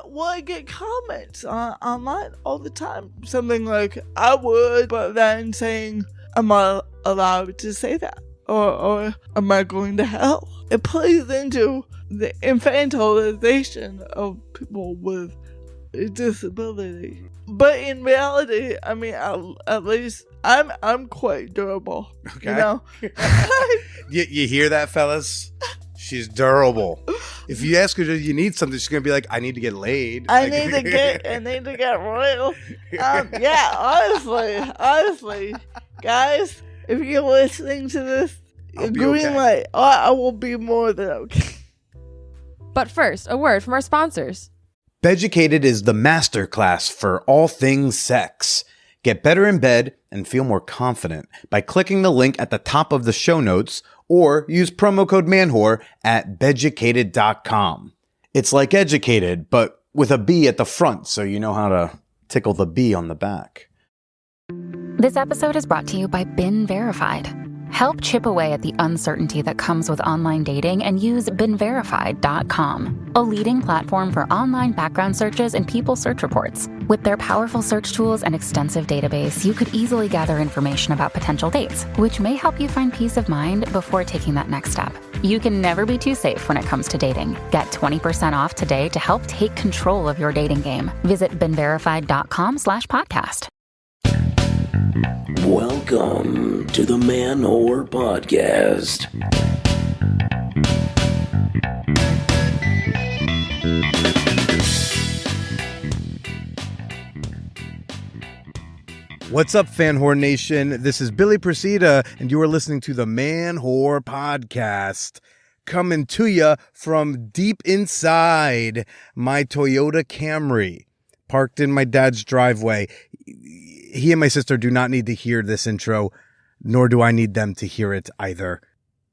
I get comments online all the time. Something like, I would, but then saying, am I allowed to say that? Or am I going to hell? It plays into the infantilization of people with a disability. But in reality, I mean, at least I'm quite durable. Okay. You know? You hear that, fellas? She's durable. If you ask her, do you need something? She's gonna be like, I need to get laid. I need to get royal. Yeah, honestly, guys, if you're listening to this, green light, I will be more than okay. But first, a word from our sponsors. Beducated is the masterclass for all things sex. Get better in bed and feel more confident by clicking the link at the top of the show notes or use promo code manwhore at beducated.com. It's like educated, but with a B at the front, so you know how to tickle the B on the back. This episode is brought to you by Been Verified. Help chip away at the uncertainty that comes with online dating and use BeenVerified.com, a leading platform for online background searches and people search reports. With their powerful search tools and extensive database, you could easily gather information about potential dates, which may help you find peace of mind before taking that next step. You can never be too safe when it comes to dating. Get 20% off today to help take control of your dating game. Visit BeenVerified.com/podcast. Welcome to the Man-Whore Podcast. What's up, Fan Whore Nation? This is Billy Presida, and you are listening to the Man-Whore Podcast, coming to you from deep inside my Toyota Camry, parked in my dad's driveway. He and my sister do not need to hear this intro, nor do I need them to hear it either.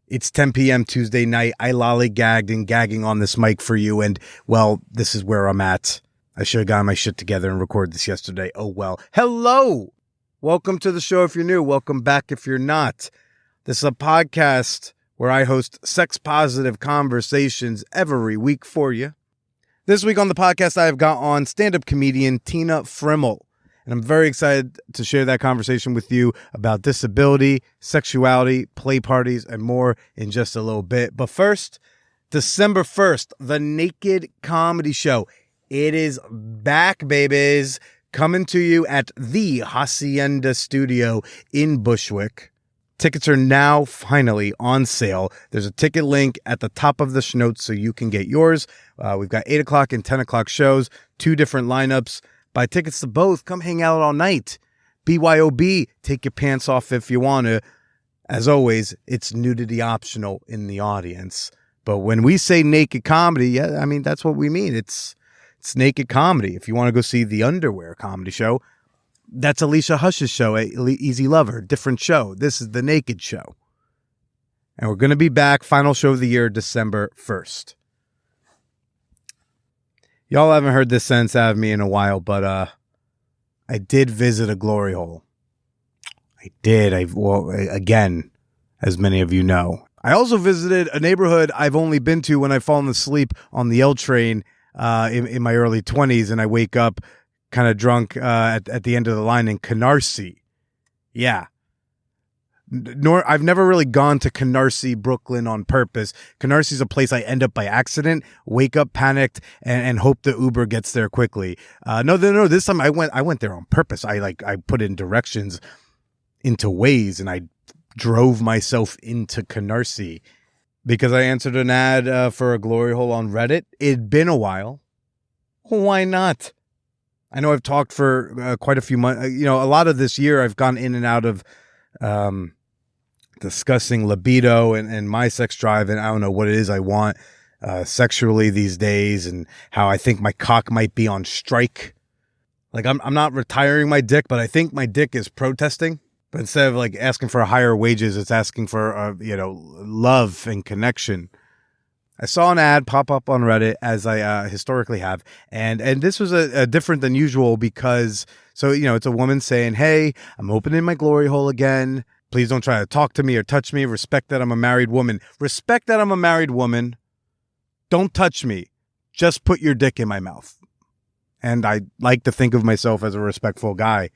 It's 10 p.m. Tuesday night. I lollygagged and gagging on this mic for you, and, well, this is where I'm at. I should have gotten my shit together and recorded this yesterday. Oh, well. Hello! Welcome to the show if you're new. Welcome back if you're not. This is a podcast where I host sex-positive conversations every week for you. This week on the podcast, I have got on stand-up comedian Tina Friml. And I'm very excited to share that conversation with you about disability, sexuality, play parties, and more in just a little bit. But first, December 1st, the Naked Comedy Show. It is back, babies. Coming to you at the Hacienda Studio in Bushwick. Tickets are now finally on sale. There's a ticket link at the top of the notes so you can get yours. We've got 8 o'clock and 10 o'clock shows, 2 different lineups. Buy tickets to both. Come hang out all night. BYOB, take your pants off if you want to. As always, it's nudity optional in the audience. But when we say naked comedy, yeah, I mean, that's what we mean. It's naked comedy. If you want to go see the Underwear Comedy Show, that's Alicia Hush's show, Easy Lover, different show. This is the Naked Show. And we're going to be back, final show of the year, December 1st. Y'all haven't heard this sentence out of me in a while, but I did visit a glory hole. I did. Again, as many of you know. I also visited a neighborhood I've only been to when I've fallen asleep on the L train in my early 20s, and I wake up kind of drunk at the end of the line in Canarsie. Yeah. I've never really gone to Canarsie, Brooklyn on purpose. Canarsie is a place I end up by accident, wake up panicked, and hope the Uber gets there quickly. No. This time I went there on purpose. I put in directions into Waze, and I drove myself into Canarsie because I answered an ad for a glory hole on Reddit. It'd been a while. Why not? I know I've talked for quite a few months. A lot of this year I've gone in and out of discussing libido and my sex drive, and I don't know what it is I want sexually these days, and how I think my cock might be on strike. Like I'm not retiring my dick, but I think my dick is protesting. But instead of like asking for higher wages, it's asking for love and connection. I saw an ad pop up on Reddit, as I historically have, and this was a different than usual because it's a woman saying, "Hey, I'm opening my glory hole again. Please don't try to talk to me or touch me. Respect that I'm a married woman. Respect that I'm a married woman. Don't touch me. Just put your dick in my mouth." And I like to think of myself as a respectful guy.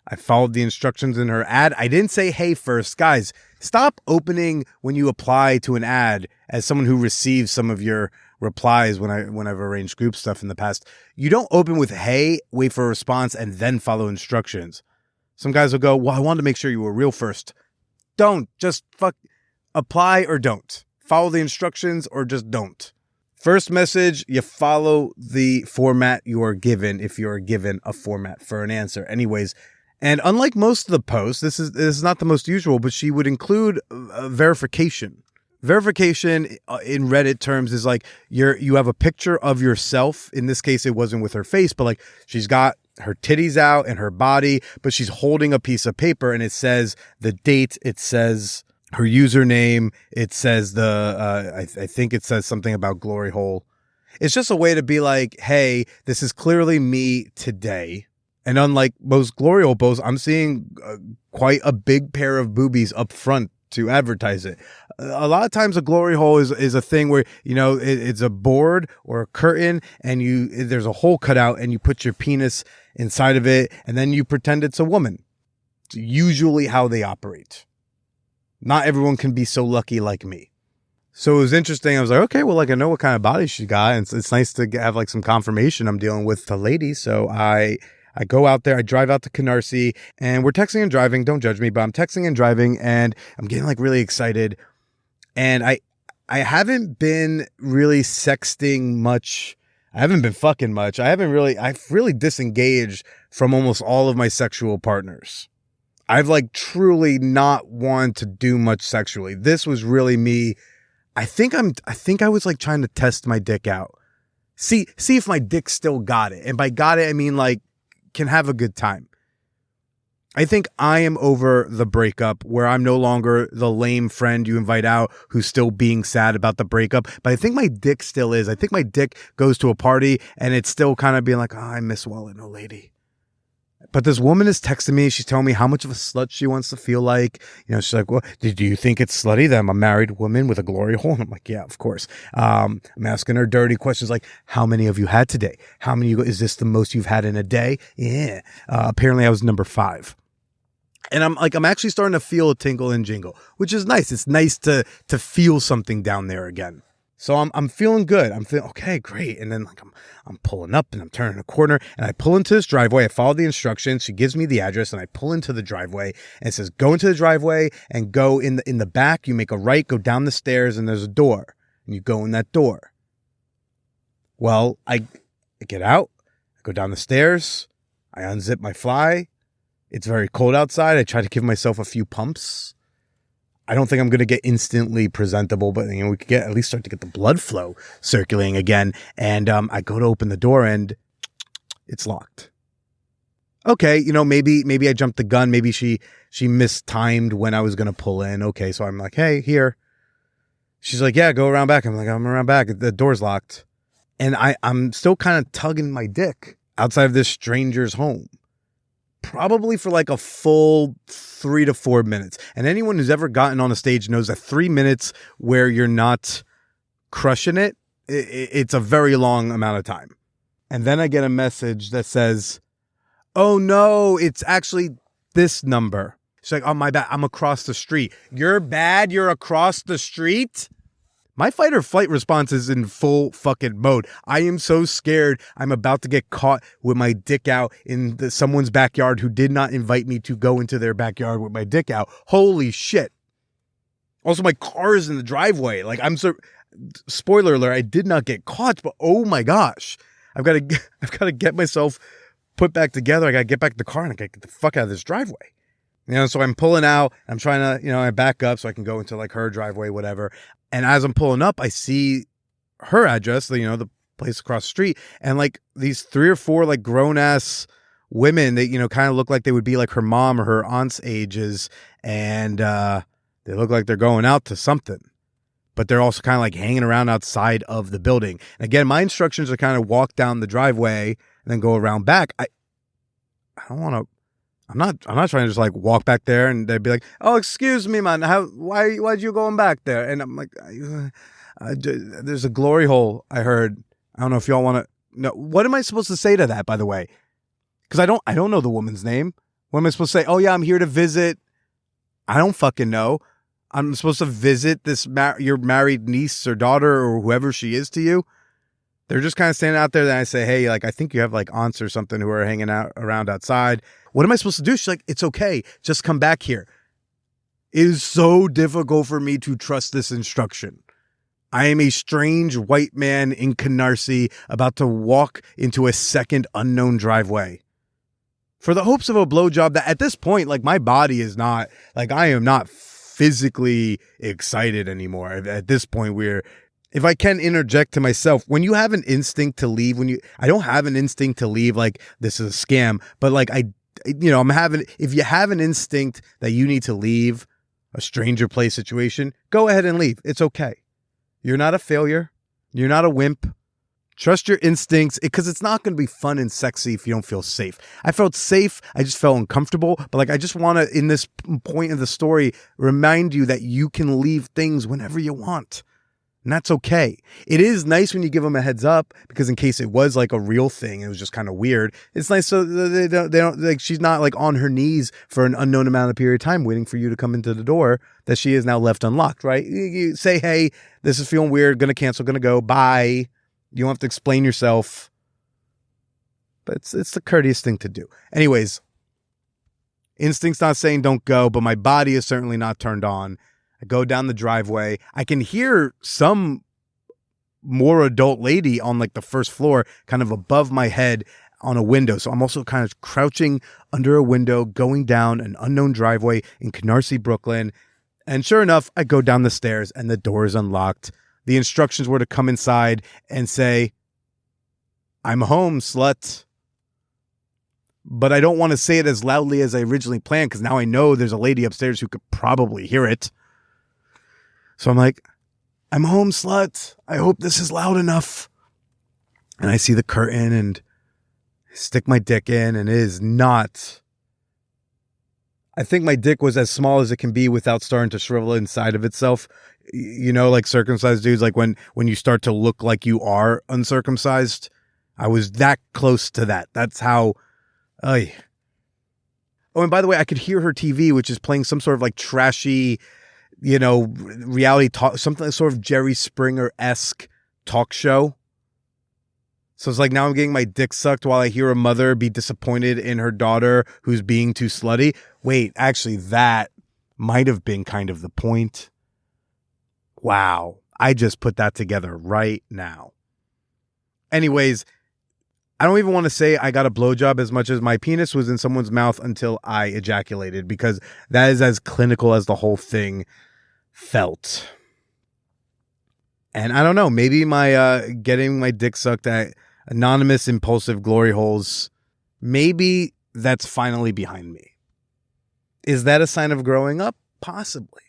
I followed the instructions in her ad. I didn't say, hey, first. Guys, stop opening when you apply to an ad as someone who receives some of your replies when I've arranged group stuff in the past. You don't open with, hey, wait for a response, and then follow instructions. Some guys will go, well, I wanted to make sure you were real first. Don't. Just apply or don't. Follow the instructions or just don't. First message, you follow the format you are given if you are given a format for an answer. Anyways, and unlike most of the posts, this is not the most usual, but she would include verification. Verification in Reddit terms is like you have a picture of yourself. In this case, it wasn't with her face, but like she's got her titties out and her body, but she's holding a piece of paper and it says the date, it says her username, it says I think it says something about glory hole. It's just a way to be like, hey, this is clearly me today. And unlike most glory hole posts, I'm seeing quite a big pair of boobies up front to advertise it. A lot of times a glory hole is a thing where, it's a board or a curtain and there's a hole cut out and you put your penis inside of it and then you pretend it's a woman. It's usually how they operate. Not everyone can be so lucky like me. So it was interesting. I was like, okay, well, like I know what kind of body she got. And it's nice to have like some confirmation I'm dealing with the lady. So I go out there, I drive out to Canarsie and we're texting and driving. Don't judge me, but I'm texting and driving and I'm getting like really excited. And I haven't been really sexting much. I haven't been fucking much. I've really disengaged from almost all of my sexual partners. I've like truly not wanted to do much sexually. This was really me. I think I was like trying to test my dick out. See if my dick still got it. And by got it, I mean like can have a good time. I think I am over the breakup where I'm no longer the lame friend you invite out who's still being sad about the breakup. But I think my dick still is. I think my dick goes to a party and it's still kind of being like, oh, I miss Wallet, no lady. But this woman is texting me. She's telling me how much of a slut she wants to feel like. She's like, well, do you think it's slutty that I'm a married woman with a glory hole? And I'm like, yeah, of course. I'm asking her dirty questions like, how many have you had today? How many, is this the most you've had in a day? Yeah. Apparently I was number 5. And I'm actually starting to feel a tingle and jingle, which is nice. It's nice to feel something down there again. So I'm feeling good. I'm feeling okay, great. And then like I'm pulling up and I'm turning a corner and I pull into this driveway. I follow the instructions. She gives me the address and I pull into the driveway and it says go into the driveway and go in the back. You make a right, go down the stairs and there's a door and you go in that door. Well, I get out, I go down the stairs, I unzip my fly. It's very cold outside. I try to give myself a few pumps. I don't think I'm going to get instantly presentable, but we could at least start to get the blood flow circulating again. And I go to open the door and it's locked. Okay, maybe I jumped the gun. Maybe she mistimed when I was going to pull in. Okay, so I'm like, hey, here. She's like, yeah, go around back. I'm like, I'm around back. The door's locked. And I'm still kind of tugging my dick outside of this stranger's home. Probably for like a full 3 to 4 minutes. And anyone who's ever gotten on a stage knows that 3 minutes where you're not crushing it, it's a very long amount of time. And then I get a message that says, oh no, it's actually this number. She's like, oh my bad, I'm across the street. You're bad, you're across the street? My fight or flight response is in full fucking mode. I am so scared I'm about to get caught with my dick out in someone's backyard who did not invite me to go into their backyard with my dick out. Holy shit. Also, my car is in the driveway. Like, spoiler alert, I did not get caught, but oh my gosh. I've got to get myself put back together. I got to get back to the car and I got to get the fuck out of this driveway. So I'm pulling out. I'm trying to, I back up so I can go into like her driveway, whatever. And as I'm pulling up, I see her address, the place across the street. And like these 3 or 4 like grown ass women that, kind of look like they would be like her mom or her aunt's ages. And they look like they're going out to something. But they're also kind of like hanging around outside of the building. And again, my instructions are kind of walk down the driveway and then go around back. I don't want to. I'm not trying to just like walk back there and they'd be like, oh, excuse me, man. Why'd you going back there? And I'm like, there's a glory hole. I heard. I don't know if y'all want to no. What am I supposed to say to that, by the way? Because I don't know the woman's name. What am I supposed to say? Oh, yeah, I'm here to visit. I don't fucking know. I'm supposed to visit this your married niece or daughter or whoever she is to you. They're just kind of standing out there. Then I say, hey, like, I think you have like aunts or something who are hanging out around outside. What am I supposed to do? She's like, it's okay. Just come back here. It is so difficult for me to trust this instruction. I am a strange white man in Canarsie about to walk into a second unknown driveway for the hopes of a blowjob that at this point, like, my body is not, like, I am not physically excited anymore. At this point, if I can interject to myself, when you have an instinct to leave, I don't have an instinct to leave like this is a scam, but like if you have an instinct that you need to leave a stranger place situation, go ahead and leave. It's okay. You're not a failure. You're not a wimp. Trust your instincts because it's not going to be fun and sexy if you don't feel safe. I felt safe. I just felt uncomfortable. But like, I just want to, in this point of the story, remind you that you can leave things whenever you want. And that's okay. It is nice when you give them a heads up because in case it was like a real thing, it was just kind of weird. It's nice so they don't like, she's not like on her knees for an unknown amount of period of time waiting for you to come into the door that she is now left unlocked, right? You say, hey, this is feeling weird. Going to cancel, going to go. Bye. You don't have to explain yourself. But it's the courteous thing to do. Anyways, instinct's not saying don't go, but my body is certainly not turned on. I go down the driveway. I can hear some more adult lady on like the first floor, kind of above my head on a window. So I'm also kind of crouching under a window, going down an unknown driveway in Canarsie, Brooklyn. And sure enough, I go down the stairs and the door is unlocked. The instructions were to come inside and say, I'm home, slut. But I don't want to say it as loudly as I originally planned because now I know there's a lady upstairs who could probably hear it. So I'm like, I'm home, slut. I hope this is loud enough. And I see the curtain and stick my dick in, and it is not. I think my dick was as small as it can be without starting to shrivel inside of itself. You know, like circumcised dudes, like when you start to look like you are uncircumcised. I was that close to that. That's how. Oh, and by the way, I could hear her TV, which is playing some sort of like trashy, you know, reality talk, something sort of Jerry Springer-esque talk show. So it's like now I'm getting my dick sucked while I hear a mother be disappointed in her daughter who's being too slutty. Wait, actually, that might have been kind of the point. Wow. I just put that together right now. Anyways, I don't even want to say I got a blowjob as much as my penis was in someone's mouth until I ejaculated, because that is as clinical as the whole thing felt. And I don't know, maybe my getting my dick sucked at anonymous impulsive glory holes, maybe that's finally behind me. Is that a sign of growing up? Possibly.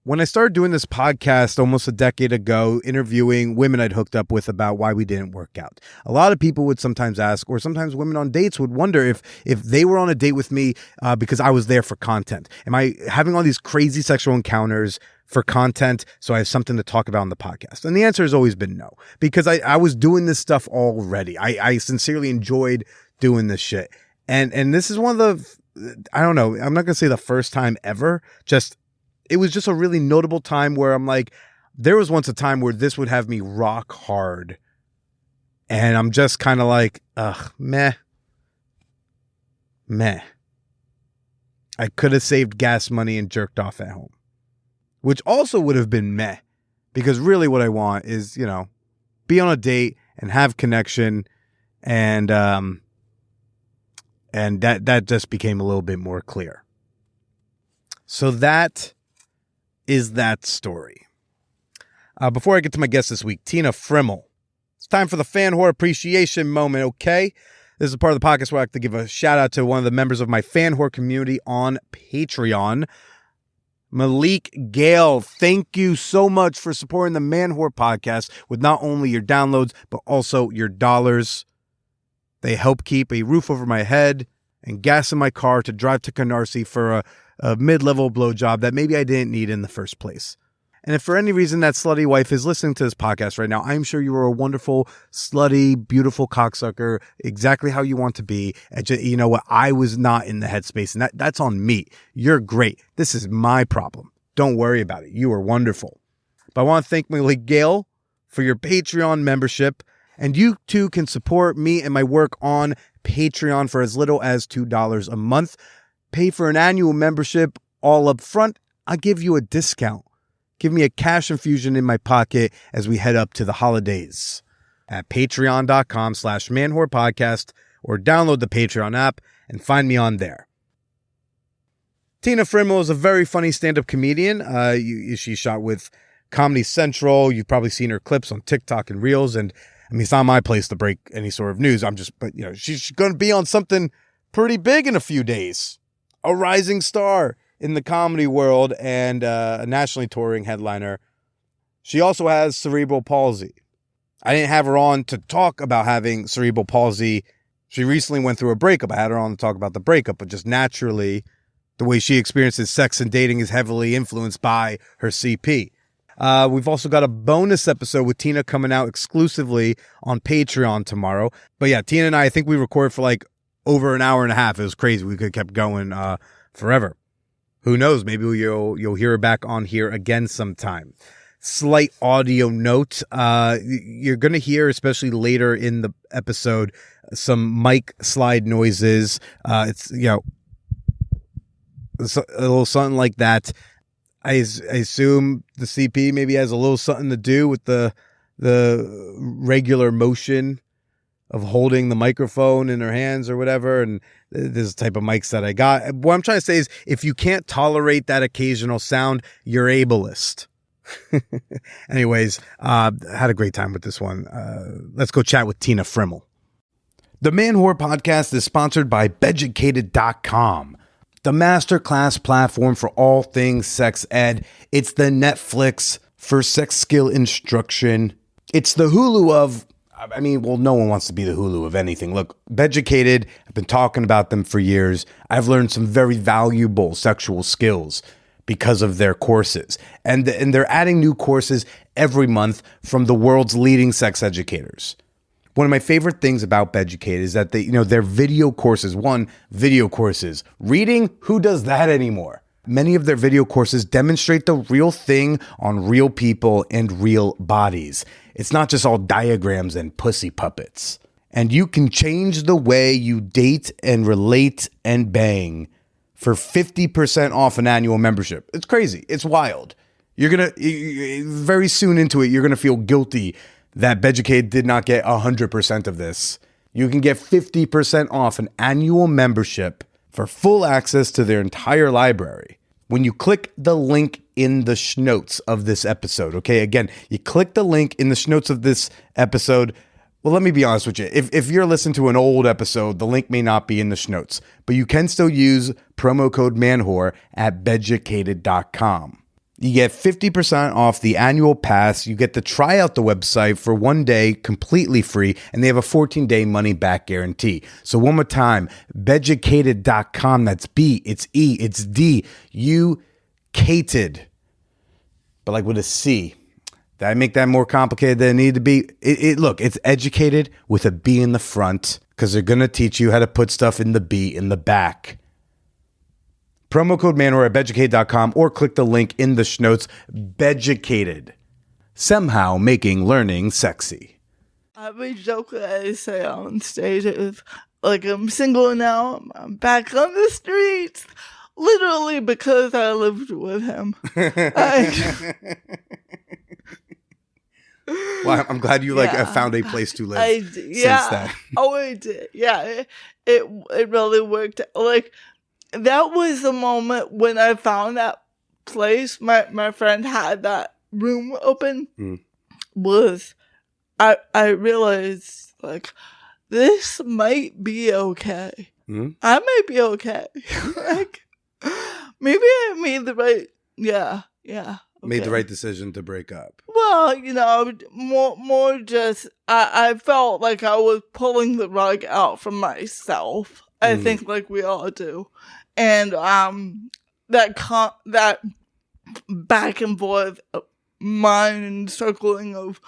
When I started doing this podcast almost a decade ago, interviewing women I'd hooked up with about why we didn't work out, a lot of people would sometimes ask, or sometimes women on dates would wonder if they were on a date with me because I was there for content. Am I having all these crazy sexual encounters for content so I have something to talk about on the podcast? And the answer has always been no, because I was doing this stuff already. I sincerely enjoyed doing this shit. And this is one of the, I don't know, I'm not going to say the first time ever, just it was just a really notable time where I'm like, there was once a time where this would have me rock hard. And I'm just kind of like, meh. I could have saved gas money and jerked off at home. Which also would have been meh. Because really what I want is, you know, be on a date and have connection. And that just became a little bit more clear. So that is that story. Before I get to my guest this week, Tina Friml. It's time for the fan whore appreciation moment, okay? This is a part of the podcast where I like to give a shout out to one of the members of my fan whore community on Patreon, Malik Gale. Thank you so much for supporting the Man Whore podcast with not only your downloads, but also your dollars. They help keep a roof over my head and gas in my car to drive to Canarsie for a mid-level blowjob that maybe I didn't need in the first place. And if for any reason that slutty wife is listening to this podcast right now, I'm sure you are a wonderful, slutty, beautiful cocksucker, exactly how you want to be. And you know what? I was not in the headspace, and that's on me. You're great. This is my problem. Don't worry about it. You are wonderful. But I want to thank Malik Gale for your Patreon membership. And you too can support me and my work on Patreon for as little as $2 a month. Pay for an annual membership all up front. I'll give you a discount. Give me a cash infusion in my pocket as we head up to the holidays at patreon.com/manwhorepodcast, or download the Patreon app and find me on there. Tina Friml is a very funny stand-up comedian. She shot with Comedy Central. You've probably seen her clips on TikTok and Reels. And I mean, it's not my place to break any sort of news. But you know, she's going to be on something pretty big in a few days. A rising star in the comedy world and a nationally touring headliner. She also has cerebral palsy. I didn't have her on to talk about having cerebral palsy. She recently went through a breakup. I had her on to talk about the breakup, but just naturally, the way she experiences sex and dating is heavily influenced by her CP. We've also got a bonus episode with Tina coming out exclusively on Patreon tomorrow. But yeah, Tina and I think we recorded for like over an hour and a half. It was crazy. We could have kept going forever. Who knows? Maybe you'll hear her back on here again sometime. Slight audio note. You're going to hear, especially later in the episode, some mic slide noises. It's, you know, a little something like that. I assume the CP maybe has a little something to do with the regular motion of holding the microphone in her hands or whatever. And this is the type of mics that I got. What I'm trying to say is, if you can't tolerate that occasional sound, you're ableist. Anyways, had a great time with this one. Let's go chat with Tina Friml. The Man Whore Podcast is sponsored by Beducated.com, the masterclass platform for all things sex ed. It's the Netflix for sex skill instruction. It's the Hulu of, I mean, well, no one wants to be the Hulu of anything. Look, Beducated, I've been talking about them for years. I've learned some very valuable sexual skills because of their courses. And they're adding new courses every month from the world's leading sex educators. One of my favorite things about Beducated is that their video courses. Video courses. Reading, who does that anymore? Many of their video courses demonstrate the real thing on real people and real bodies. It's not just all diagrams and pussy puppets. And you can change the way you date and relate and bang for 50% off an annual membership. It's crazy. It's wild. You're going to, very soon into it, you're going to feel guilty that Beducated did not get 100% of this. You can get 50% off an annual membership for full access to their entire library when you click the link in the schnotes of this episode. Okay, again, you click the link in the schnotes of this episode. Well, let me be honest with you. If you're listening to an old episode, the link may not be in the schnotes, but you can still use promo code MANWHORE at Beducated.com. You get 50% off the annual pass. You get to try out the website for 1 day completely free, and they have a 14-day money-back guarantee. So one more time, Beducated.com. That's B, it's E, it's D. You-cated, but like with a C. Did I make that more complicated than it needed to be? Look, it's educated with a B in the front because they're going to teach you how to put stuff in the B in the back. Promo code MANWHORE at Beducated.com, or click the link in the schnotes. Beducated. Somehow making learning sexy. I have a joke that I say on stage is, like, I'm single now, I'm back on the streets. Literally because I lived with him. Well, I'm glad you found a place to live since then. Oh, I did. Yeah, it really worked. Like, that was the moment when I found that place. My friend had that room open. Was I realized, like, this might be okay. I might be okay. Like, maybe I made the right. Yeah. Okay. Made the right decision to break up. Well, more just I felt like I was pulling the rug out from myself. I think, like we all do. And that back and forth mind circling of,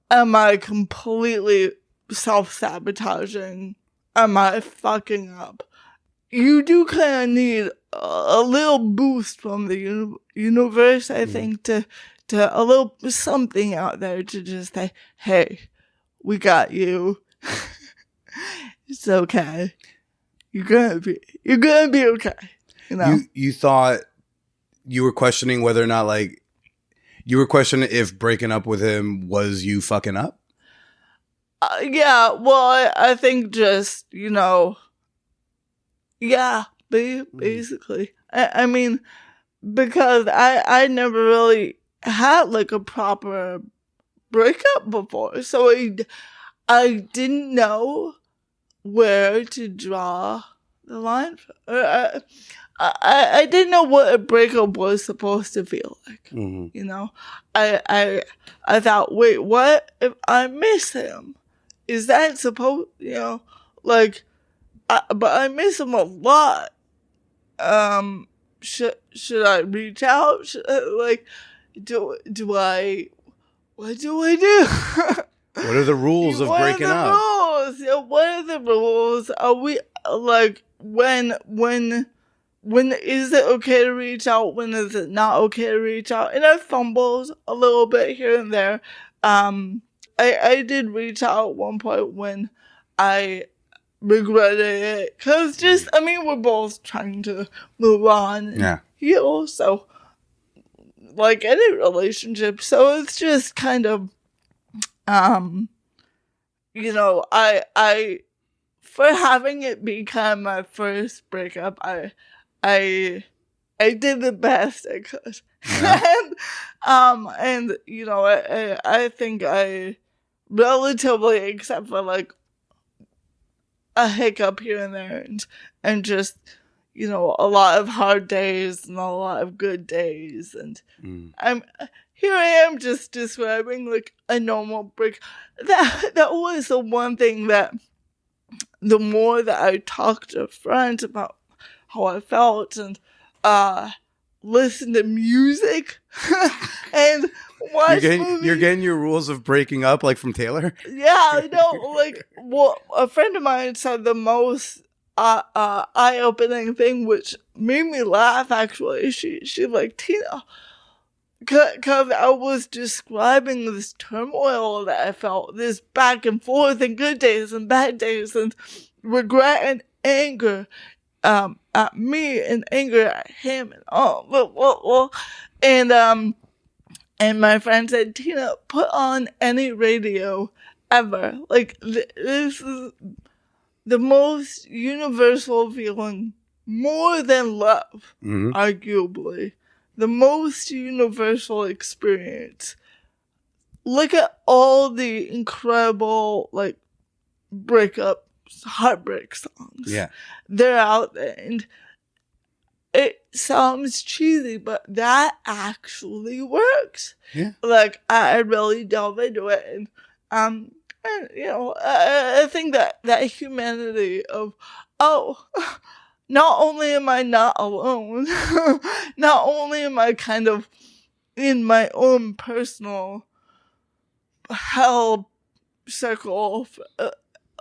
am I completely self-sabotaging? Am I fucking up? You do kind of need a little boost from the universe, I think, to a little something out there to just say, hey, we got you. It's okay. You're gonna be okay. You know? You thought you were questioning whether or not, like, you were questioning if breaking up with him was you fucking up? Yeah, well, I think just, yeah, basically. I mean, because I never really had, like, a proper breakup before, so I didn't know where to draw the line. I didn't know what a breakup was supposed to feel like. Mm-hmm. I thought, wait, what if I miss him? Is that supposed, but I miss him a lot. Should I reach out? What do I do? What are the rules of breaking up? What are the rules? Are we, like, when is it okay to reach out? When is it not okay to reach out? And I fumbled a little bit here and there. I did reach out at one point when I regretted it. Cause we're both trying to move on and heal. So, like any relationship. So it's just kind of, I for having it be kind of my first breakup, I did the best I could. Yeah. and I think I relatively, except for like a hiccup here and there and just, a lot of hard days and a lot of good days. And here I am just describing like a normal break. That was the one thing that the more that I talked to friends about how I felt and listen to music and watch movies. You're getting your rules of breaking up like from Taylor? Yeah, a friend of mine said the most eye-opening thing, which made me laugh actually. She like, Tina, because I was describing this turmoil that I felt, this back and forth and good days and bad days and regret and anger at me and anger at him and all. And my friend said, Tina, put on any radio ever. Like, this is the most universal feeling, more than love, arguably. The most universal experience. Look at all the incredible, like, breakup, heartbreak songs. Yeah. They're out there. And it sounds cheesy, but that actually works. Yeah. Like, I really delve into it. And I think that humanity of, not only am I not alone, not only am I kind of in my own personal hell circle,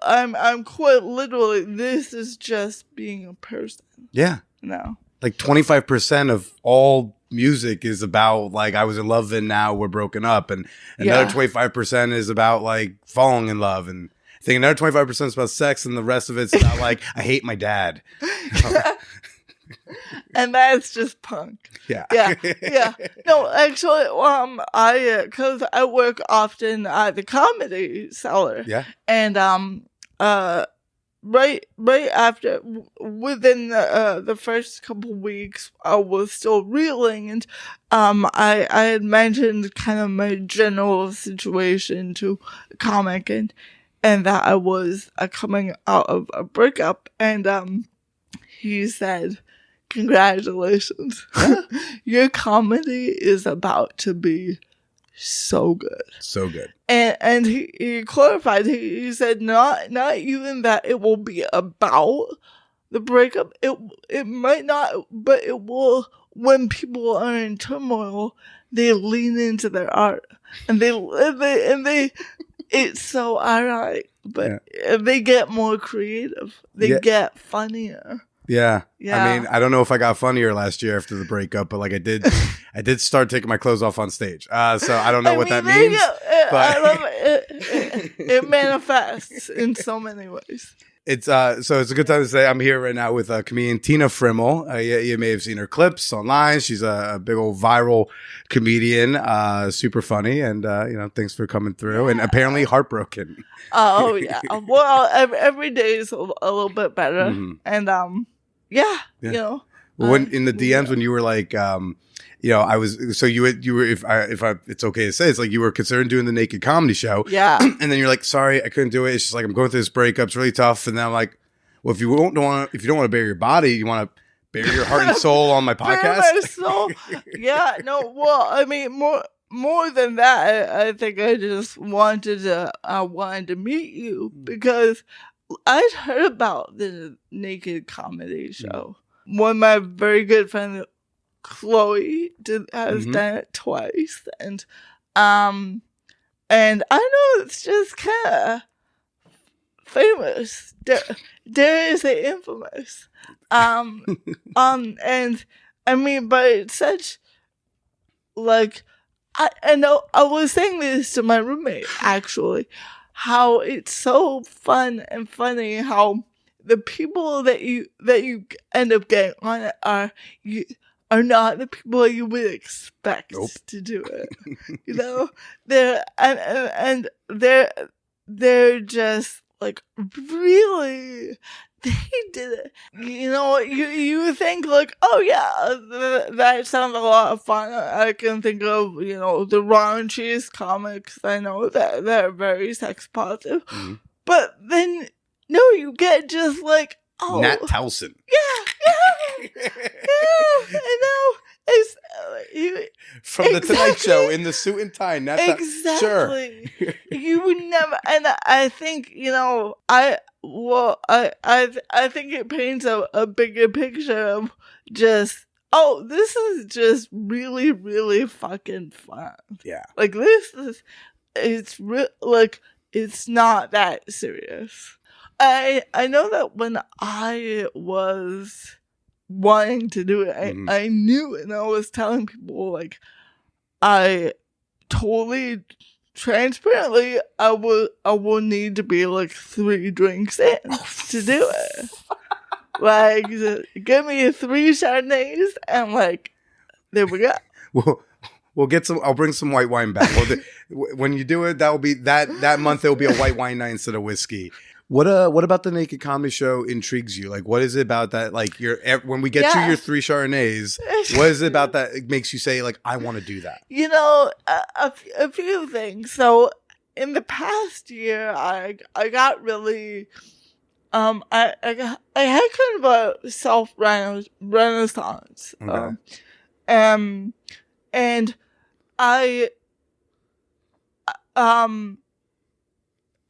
I'm quite literally, this is just being a person. Yeah. No. Like 25% of all music is about like, I was in love and now we're broken up. And another 25% is about like falling in love. And I think another 25% is about sex, and the rest of it's about like, I hate my dad. And that's just punk. Yeah. Yeah. No, actually, cause I work often at the Comedy Cellar. Yeah. And, right after, within the first couple weeks, I was still reeling, and I had mentioned kind of my general situation to a comic, and that I was coming out of a breakup, and he said, "Congratulations, your comedy is about to be so good." So good. And he clarified, he said not even that it will be about the breakup. It might not, but it will when people are in turmoil, they lean into their art, and they it's so ironic, but they get more creative. They get funnier. Yeah. Yeah. I mean, I don't know if I got funnier last year after the breakup, but like I did start taking my clothes off on stage. So I don't know what that means. But I love it. It manifests in so many ways. It's so it's a good time to say I'm here right now with comedian Tina Friml. You may have seen her clips online. She's a big old viral comedian, super funny, and thanks for coming through. And apparently heartbroken. Oh yeah. Well, every day is a little bit better, and Well, when in the DMs when you were like, I was so you were if it's okay to say it's like you were considering doing the naked comedy show, and then you're like, sorry, I couldn't do it. It's just like I'm going through this breakup. It's really tough. And then I'm like, well, if you don't want to bury your body, you want to bury your heart and soul on my podcast. Bury my soul. Yeah. No. Well, I mean, more than that, I think I just wanted to meet you because I'd heard about the naked comedy show. One of my very good friends, Chloe, has done it twice, and I know it's just kind of famous. There is a infamous, and I mean, but it's such like I know I was saying this to my roommate actually, how it's so fun and funny how the people that you end up getting on it are not the people you would expect to do it. They're just like really they did it. You think like, oh yeah, that sounds a lot of fun. I can think of the raunchiest comics I know that they're very sex positive, but then. No, you get just like, Nat Towson. Yeah, I know. It's from the Tonight Show in the suit and tie. Exactly. Sure. You would never, and I think I think it paints a bigger picture of just. Oh, this is just really, really fucking fun. Yeah, like it's not that serious. I know that when I was wanting to do it, I knew, and I was telling people, like, I totally, transparently, I will need to be, like, 3 drinks in to do it. Like, give me 3 Chardonnays, and, like, there we go. We'll get some. I'll bring some white wine back. When you do it, that will be that month. It will be a white wine night instead of whiskey. What about the naked comedy show intrigues you? Like, what is it about that? Like, when we get you your 3 Chardonnays, what is it about that it makes you say, like, I want to do that? A few things. So, in the past year, I got really, I had kind of a self renaissance. Okay. And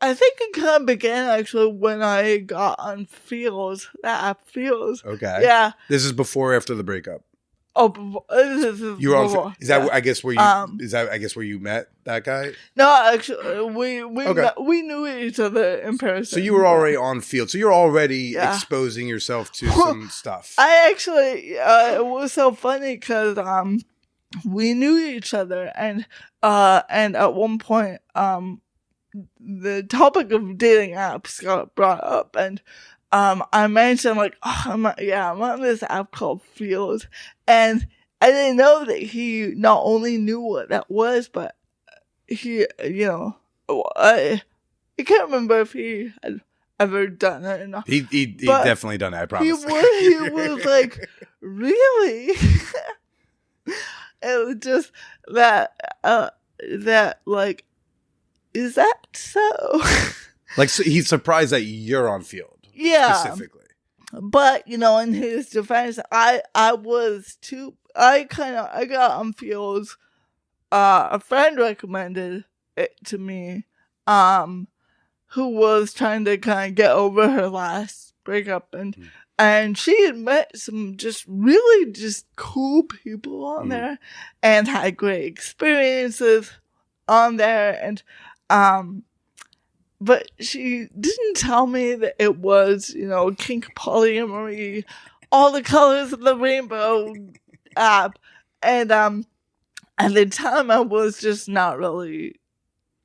I think it kind of began actually when I got on Feels, that app Feels. Okay. Yeah. This is before or after the breakup? Oh, this is you were before. on. Is that I guess where you is that I guess where you met that guy? No, actually, we knew each other in person. So you were already on Field. So you're already exposing yourself to some stuff. I actually it was so funny because we knew each other and at one point the topic of dating apps got brought up, and I mentioned like, I'm on this app called Field, and I didn't know that he not only knew what that was, but he, I can't remember if he had ever done it or not. He definitely done it, I promise. He was like, really? It was just that like, is that so? Like, so he's surprised that you're on Field. Yeah. Specifically. But, in his defense, I got on Fields. A friend recommended it to me, who was trying to kind of get over her last breakup. And And she had met some just really just cool people on there and had great experiences on there. And, but she didn't tell me that it was, you know, kink polyamory, all the colors of the rainbow app. And, at the time I was just not really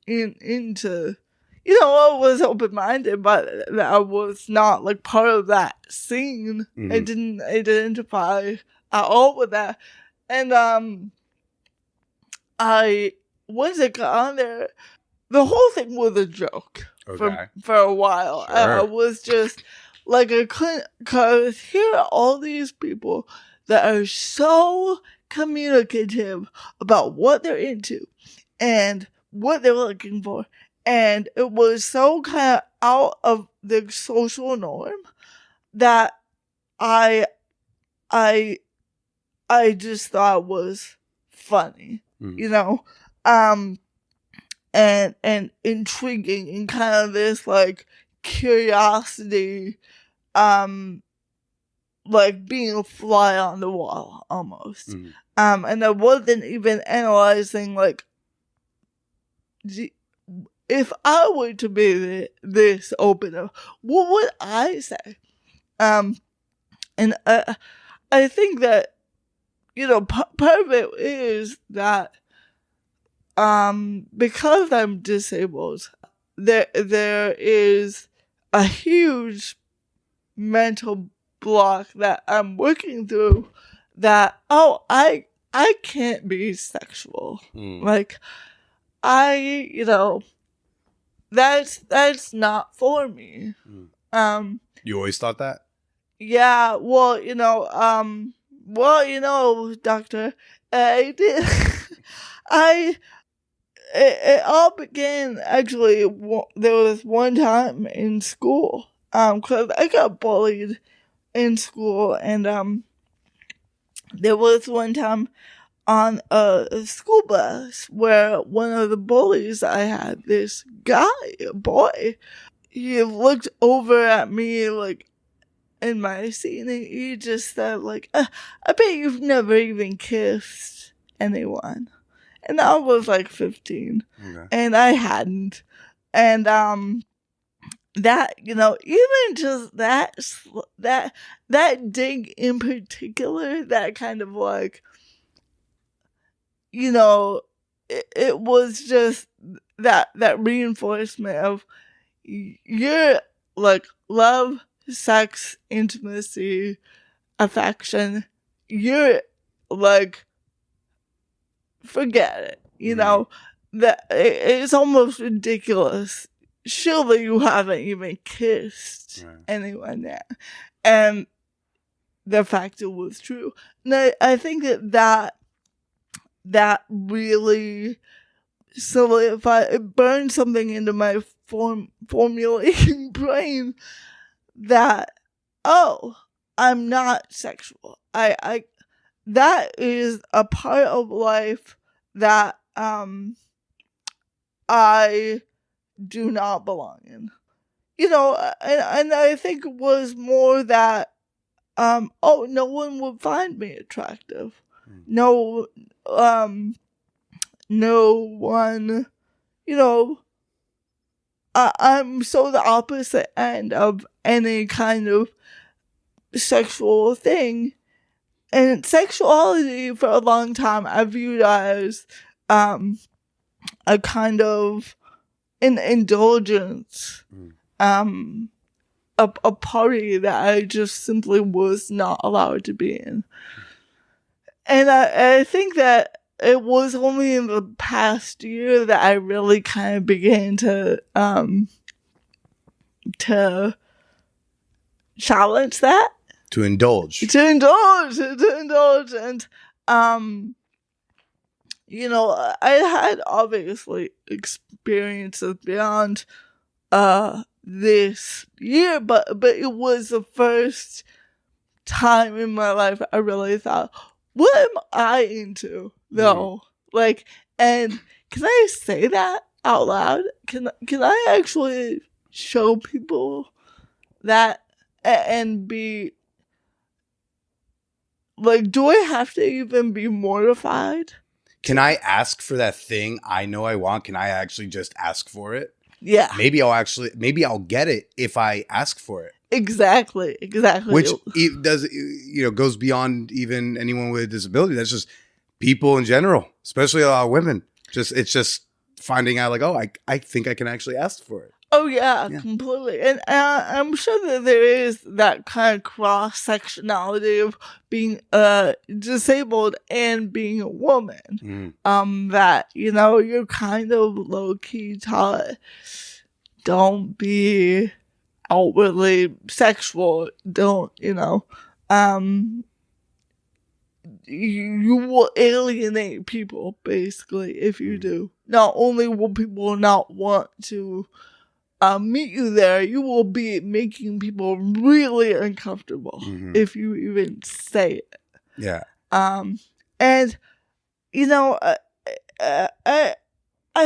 into, you know, I was open-minded, but I was not, like, part of that scene. I didn't identify at all with that. And, once I got on there, the whole thing was a joke for a while. Sure. I was just, like, I couldn't, because here are all these people that are so communicative about what they're into and what they're looking for. And it was so kind of out of the social norm that I just thought was funny, you know, and intriguing and kind of this like curiosity, like being a fly on the wall almost. And I wasn't even analyzing like, if I were to be this open, what would I say? And I think that, you know, part of it is that, because I'm disabled, there is a huge mental block that I'm working through that, I can't be sexual. Like, you know, that's not for me. You always thought that? Yeah, well, you know, doctor, I did, it all began, actually, there was one time in school, cause I got bullied in school, and, there was one time on a school bus where one of the bullies I had, this guy, a boy, he looked over at me, like, in my seat, and he just said, like, I bet you've never even kissed anyone. And I was, like, 15. And I hadn't. And, that, you know, even just that dig in particular, that kind of, like, you know, it was just that reinforcement of your, like, love, sex, intimacy, affection, you're, like, forget it, you know, that it's almost ridiculous. Surely you haven't even kissed anyone yet. And the fact it was true. And I think that really solidified, it burned something into my formulating brain that, I'm not sexual. That is a part of life that, I do not belong in. You know, and I think it was more that, no one would find me attractive. No one, you know, I'm so the opposite end of any kind of sexual thing. And sexuality for a long time I viewed as a kind of an indulgence, a party that I just simply was not allowed to be in. And I think that it was only in the past year that I really kind of began to challenge that. To indulge. And, you know, I had obviously experiences beyond this year, but it was the first time in my life I really thought, what am I into, though? Like, and can I say that out loud? Can I actually show people that and be like, do I have to even be mortified? Can I ask for that thing I know I want? Can I actually just ask for it? Yeah. Maybe I'll get it if I ask for it. Exactly. Which it does, goes beyond even anyone with a disability. That's just people in general, especially a lot of women. It's just finding out like, oh, I think I can actually ask for it. Oh, yeah, completely. And I'm sure that there is that kind of cross-sectionality of being disabled and being a woman. That, you're kind of low-key taught, don't be outwardly sexual. Don't, you will alienate people, basically, if you do. Not only will people not want to meet you there, you will be making people really uncomfortable if you even say it. Yeah. And I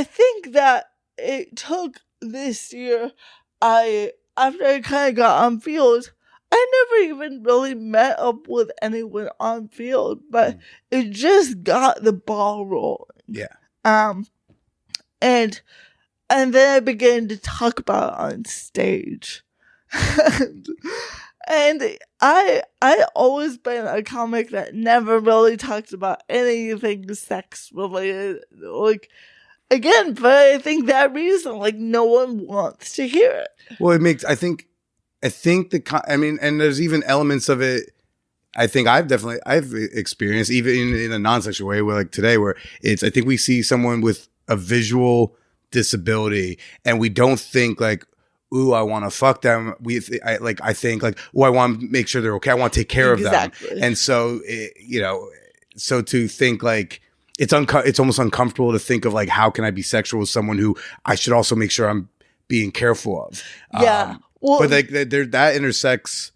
think that it took this year. After I kind of got on field, I never even really met up with anyone on field, but it just got the ball rolling. Yeah. And then I began to talk about it on stage. And I always been a comic that never really talked about anything sex related. Like, again, but I think that reason, like, no one wants to hear it. Well, and there's even elements of it. I think I've experienced even in a non-sexual way, where like today, where I think we see someone with a visual disability and we don't think like, ooh, I want to fuck them. I think like, oh, I want to make sure they're okay. I want to take care of them. And so, so to think like, it's almost uncomfortable to think of like, how can I be sexual with someone who I should also make sure I'm being careful of? Yeah. But like that intersects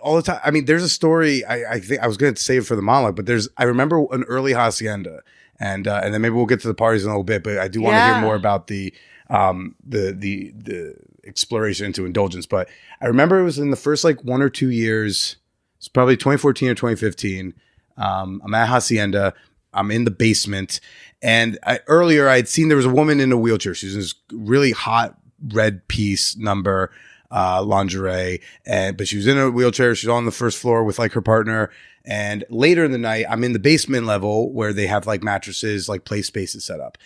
all the time. I mean, there's a story. I think I was going to save it for the monologue, but I remember an early hacienda, and then maybe we'll get to the parties in a little bit. But I do want to hear more about the exploration into indulgence. But I remember it was in the first like 1 or 2 years. It's probably 2014 or 2015. I'm at hacienda. I'm in the basement, and earlier I had seen there was a woman in a wheelchair. She was in this really hot red piece number lingerie, but she was in a wheelchair. She's on the first floor with like her partner. And later in the night, I'm in the basement level where they have like mattresses, like play spaces set up.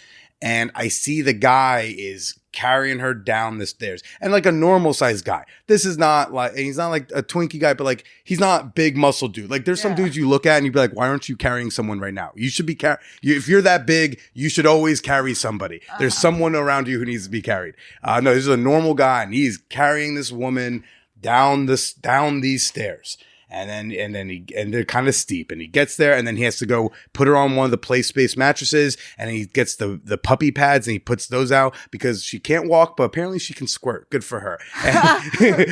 And I see the guy is carrying her down the stairs, and like a normal sized guy. This is not like, he's not like a Twinkie guy, but like he's not big muscle dude. Like there's some dudes you look at and you'd be like, why aren't you carrying someone right now? You should be if you're that big, you should always carry somebody. There's someone around you who needs to be carried. No, this is a normal guy, and he's carrying this woman down these stairs. And they're kind of steep, and he gets there, and then he has to go put her on one of the play space mattresses, and he gets the puppy pads, and he puts those out because she can't walk, but apparently she can squirt. Good for her. And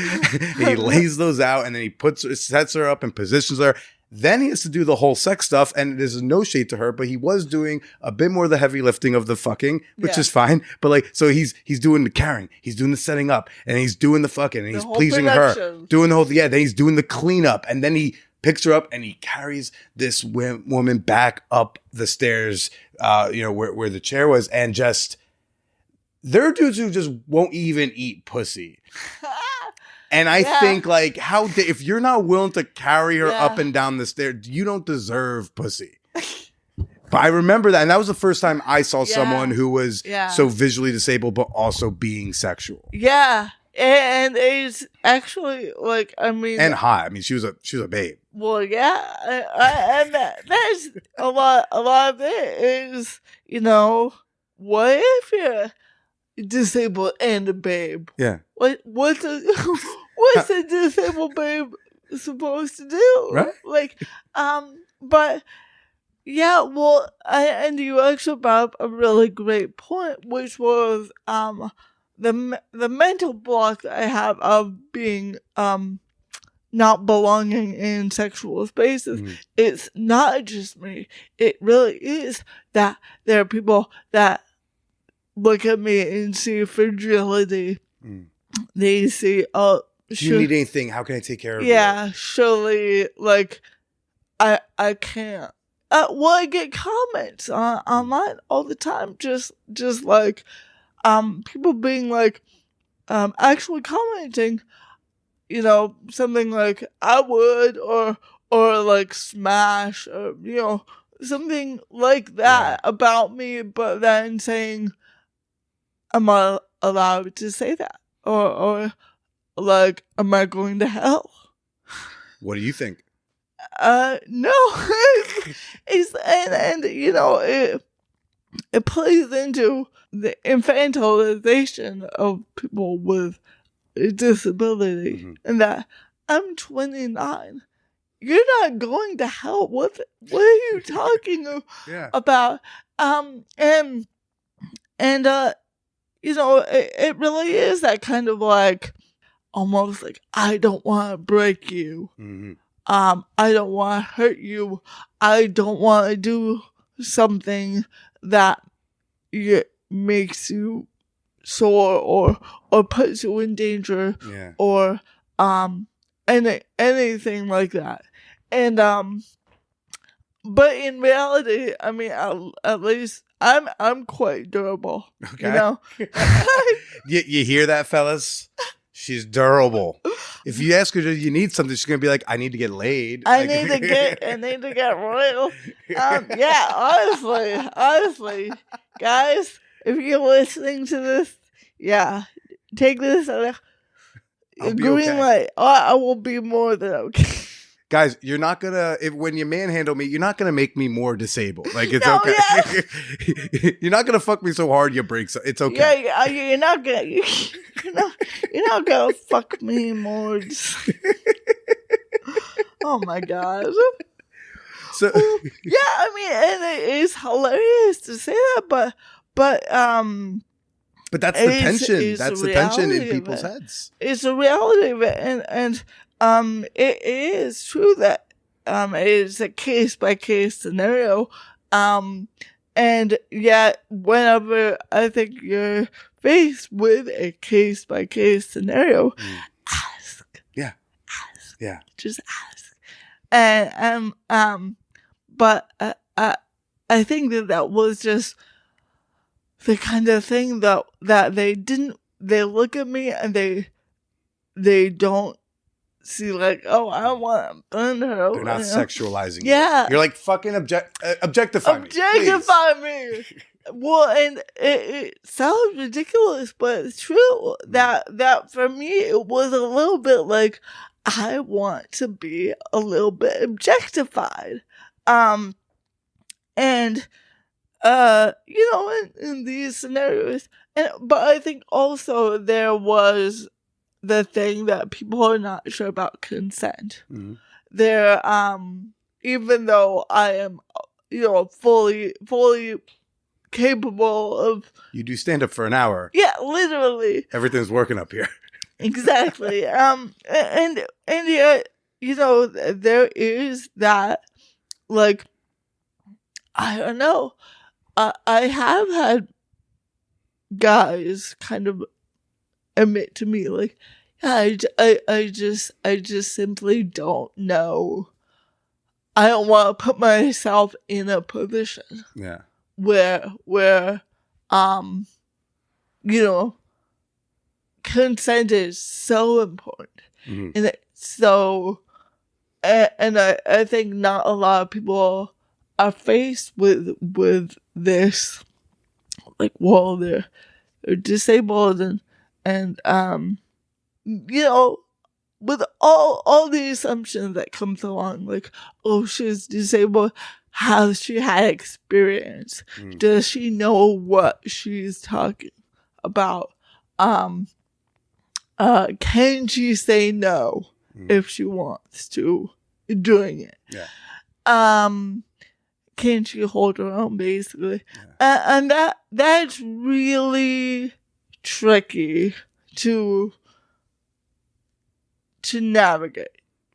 he lays those out, and then he sets her up and positions her. Then he has to do the whole sex stuff, and there's no shade to her, but he was doing a bit more of the heavy lifting of the fucking, which is fine. But like, so he's doing the carrying, he's doing the setting up, and he's doing the fucking, and he's pleasing her, doing the whole, then he's doing the cleanup, and then he picks her up and he carries this woman back up the stairs, where the chair was, and just, there are dudes who just won't even eat pussy. And I think, like, if you're not willing to carry her up and down the stairs, you don't deserve pussy. But I remember that. And that was the first time I saw someone who was so visually disabled, but also being sexual. Yeah. And it's actually, like, I mean. And hot. I mean, she was a babe. Well, yeah. And there's a lot of it is, what if you're disabled and a babe? Yeah. What's a disabled babe supposed to do? Right. Like, but yeah, well, and you actually brought up a really great point, which was the mental block that I have of being not belonging in sexual spaces. It's not just me. It really is that there are people that look at me and see fragility. They see, do you need anything? How can I take care of you? Yeah, surely, like, I can't. Well, I get comments online all the time, just like people being like actually commenting, you know, something like I would or like smash or, you know, something like that about me, but then saying, am I allowed to say that? Or like, am I going to hell? What do you think? No. and you know, it plays into the infantilization of people with a disability, and that I'm 29. You're not going to hell. What are you talking about? And you know, it really is that kind of like, almost like, I don't want to break you. I don't want to hurt you. I don't want to do something that makes you sore or puts you in danger or anything like that. And but in reality, I mean, at least I'm quite durable. Okay. You know? You hear that, fellas? She's durable. If you ask her, do you need something? She's gonna be like, I need to get laid. I need to get royal. Yeah, honestly, guys, if you're listening to this, take this as a green light. I will be more than okay. Guys, you're not gonna, when you manhandle me, you're not gonna make me more disabled. Like, it's okay. Yeah. You're not gonna fuck me so hard you break. So it's okay. Yeah, you're not gonna fuck me more. Oh my god. So I mean, and it is hilarious to say that, but that's the tension. That's the tension in people's heads. It's a reality of it, and it is true that it is a case by case scenario, and yet whenever I think you're faced with a case by case scenario, ask, just ask, and but I think that was just the kind of thing that they look at me and they don't see like, oh, I don't want to burn her. They're not sexualizing you. Yeah. You're like, fucking objectify me. Objectify me. Well, and it sounds ridiculous, but it's true that for me, it was a little bit like, I want to be a little bit objectified. And, you know, in these scenarios, but I think also there was the thing that people are not sure about consent. There, even though I am, you know, fully capable of. You do stand up for an hour. Yeah, literally. Everything's working up here. Exactly. And yet, you know, there is that, like, I don't know. I have had guys kind of admit to me, like, I just simply don't know. I don't want to put myself in a position where you know, consent is so important. And it's so, and I think not a lot of people are faced with this, like, well, they're disabled and you know, with all the assumptions that comes along, like, oh, she's disabled, has she had experience? Does she know what she's talking about? Can she say no if she wants to doing it? Can she hold her own, basically? And that's really tricky to navigate.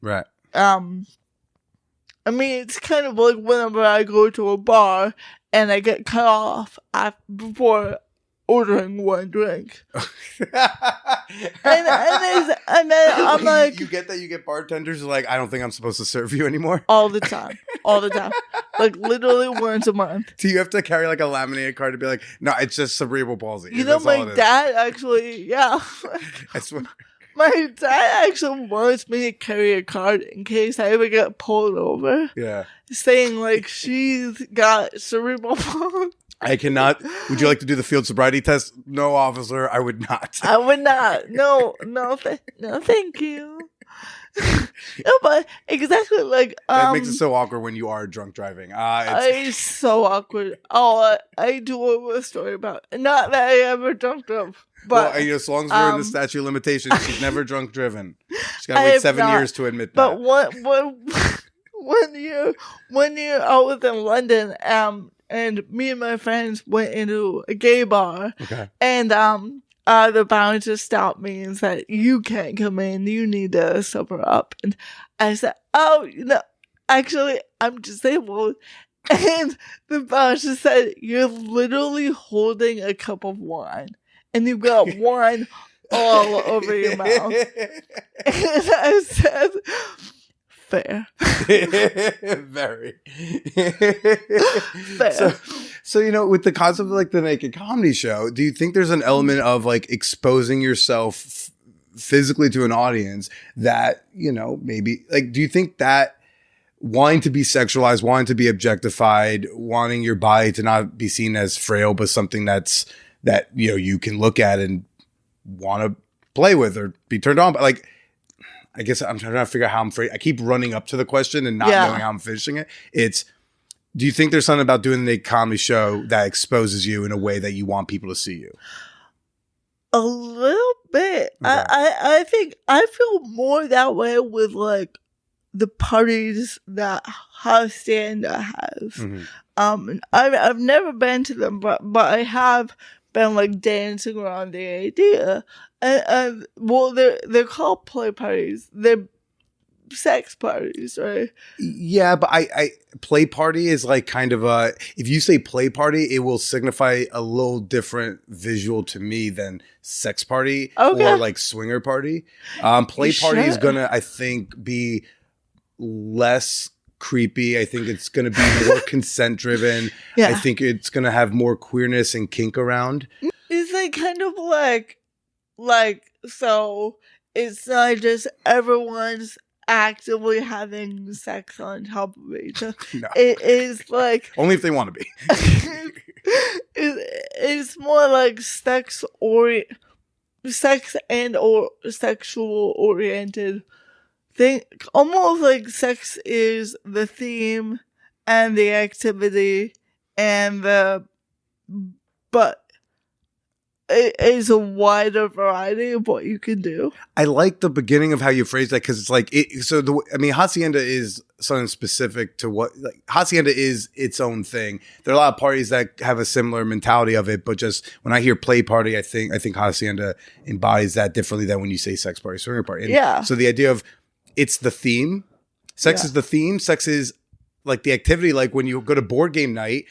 Right. I mean, it's kind of like whenever I go to a bar and I get cut off before ordering one drink. and then I'm like, you get that? You get bartenders who are like, I don't think I'm supposed to serve you anymore. all the time, like literally once a month. Do you have to carry like a laminated card to be like, no, it's just cerebral palsy? You know, That's all my it is. dad actually, yeah. I swear. My dad actually wants me to carry a card in case I ever get pulled over. Yeah. Saying like she's got cerebral palsy. I cannot. Would you like to do the field sobriety test? No, officer, I would not. I would not. No, thank you. No, but exactly like That makes it so awkward when you are drunk driving. It's so awkward. Oh, I do a story about it. Not that I ever drunk drove, but well, as long as we're in the statute of limitations, she's never drunk driven. She's got to wait 7 years to admit that. But one year I was in London, and me and my friends went into a gay bar, Okay. and the bouncer stopped me and said, "You can't come in. You need to sober up." And I said, "Oh, actually, I'm disabled." And the bouncer said, "You're literally holding a cup of wine, and you've got wine all over your mouth." And I said, "Fair." Very. Fair. So, with the concept of like the naked comedy show, do you think there's an element of like exposing yourself physically to an audience that, maybe like, do you think that wanting to be sexualized, wanting to be objectified, wanting your body to not be seen as frail, but something that you can look at and want to play with or be turned on by, like, I guess I'm trying to figure out how I keep running up to the question and not knowing how I'm finishing it. Do you think there's something about doing the comedy show that exposes you in a way that you want people to see you? A little bit. Okay. I think I feel more that way with like the parties that Hacienda has. Mm-hmm. I've never been to them, but I have been like dancing around the idea. And well, they're called play parties. They're sex parties, right? Yeah, but I play party is like kind of if you say play party, it will signify a little different visual to me than sex party or like swinger party. Play party is gonna, I think, be less creepy. I think it's gonna be more consent driven. I think it's gonna have more queerness and kink around. It's like kind of like so it's not just everyone's actively having sex on top of each other. No. It is like only if they want to be. it's more like sex and or sexual oriented thing. Almost like sex is the theme and the activity and but it is a wider variety of what you can do. I like the beginning of how you phrase that because it's like Hacienda is something specific to what Hacienda is its own thing. There are a lot of parties that have a similar mentality of it, but just when I hear play party, I think Hacienda embodies that differently than when you say sex party, swinger party. And so the idea of it's the theme, sex is the theme, sex is like the activity, like when you go to board game night,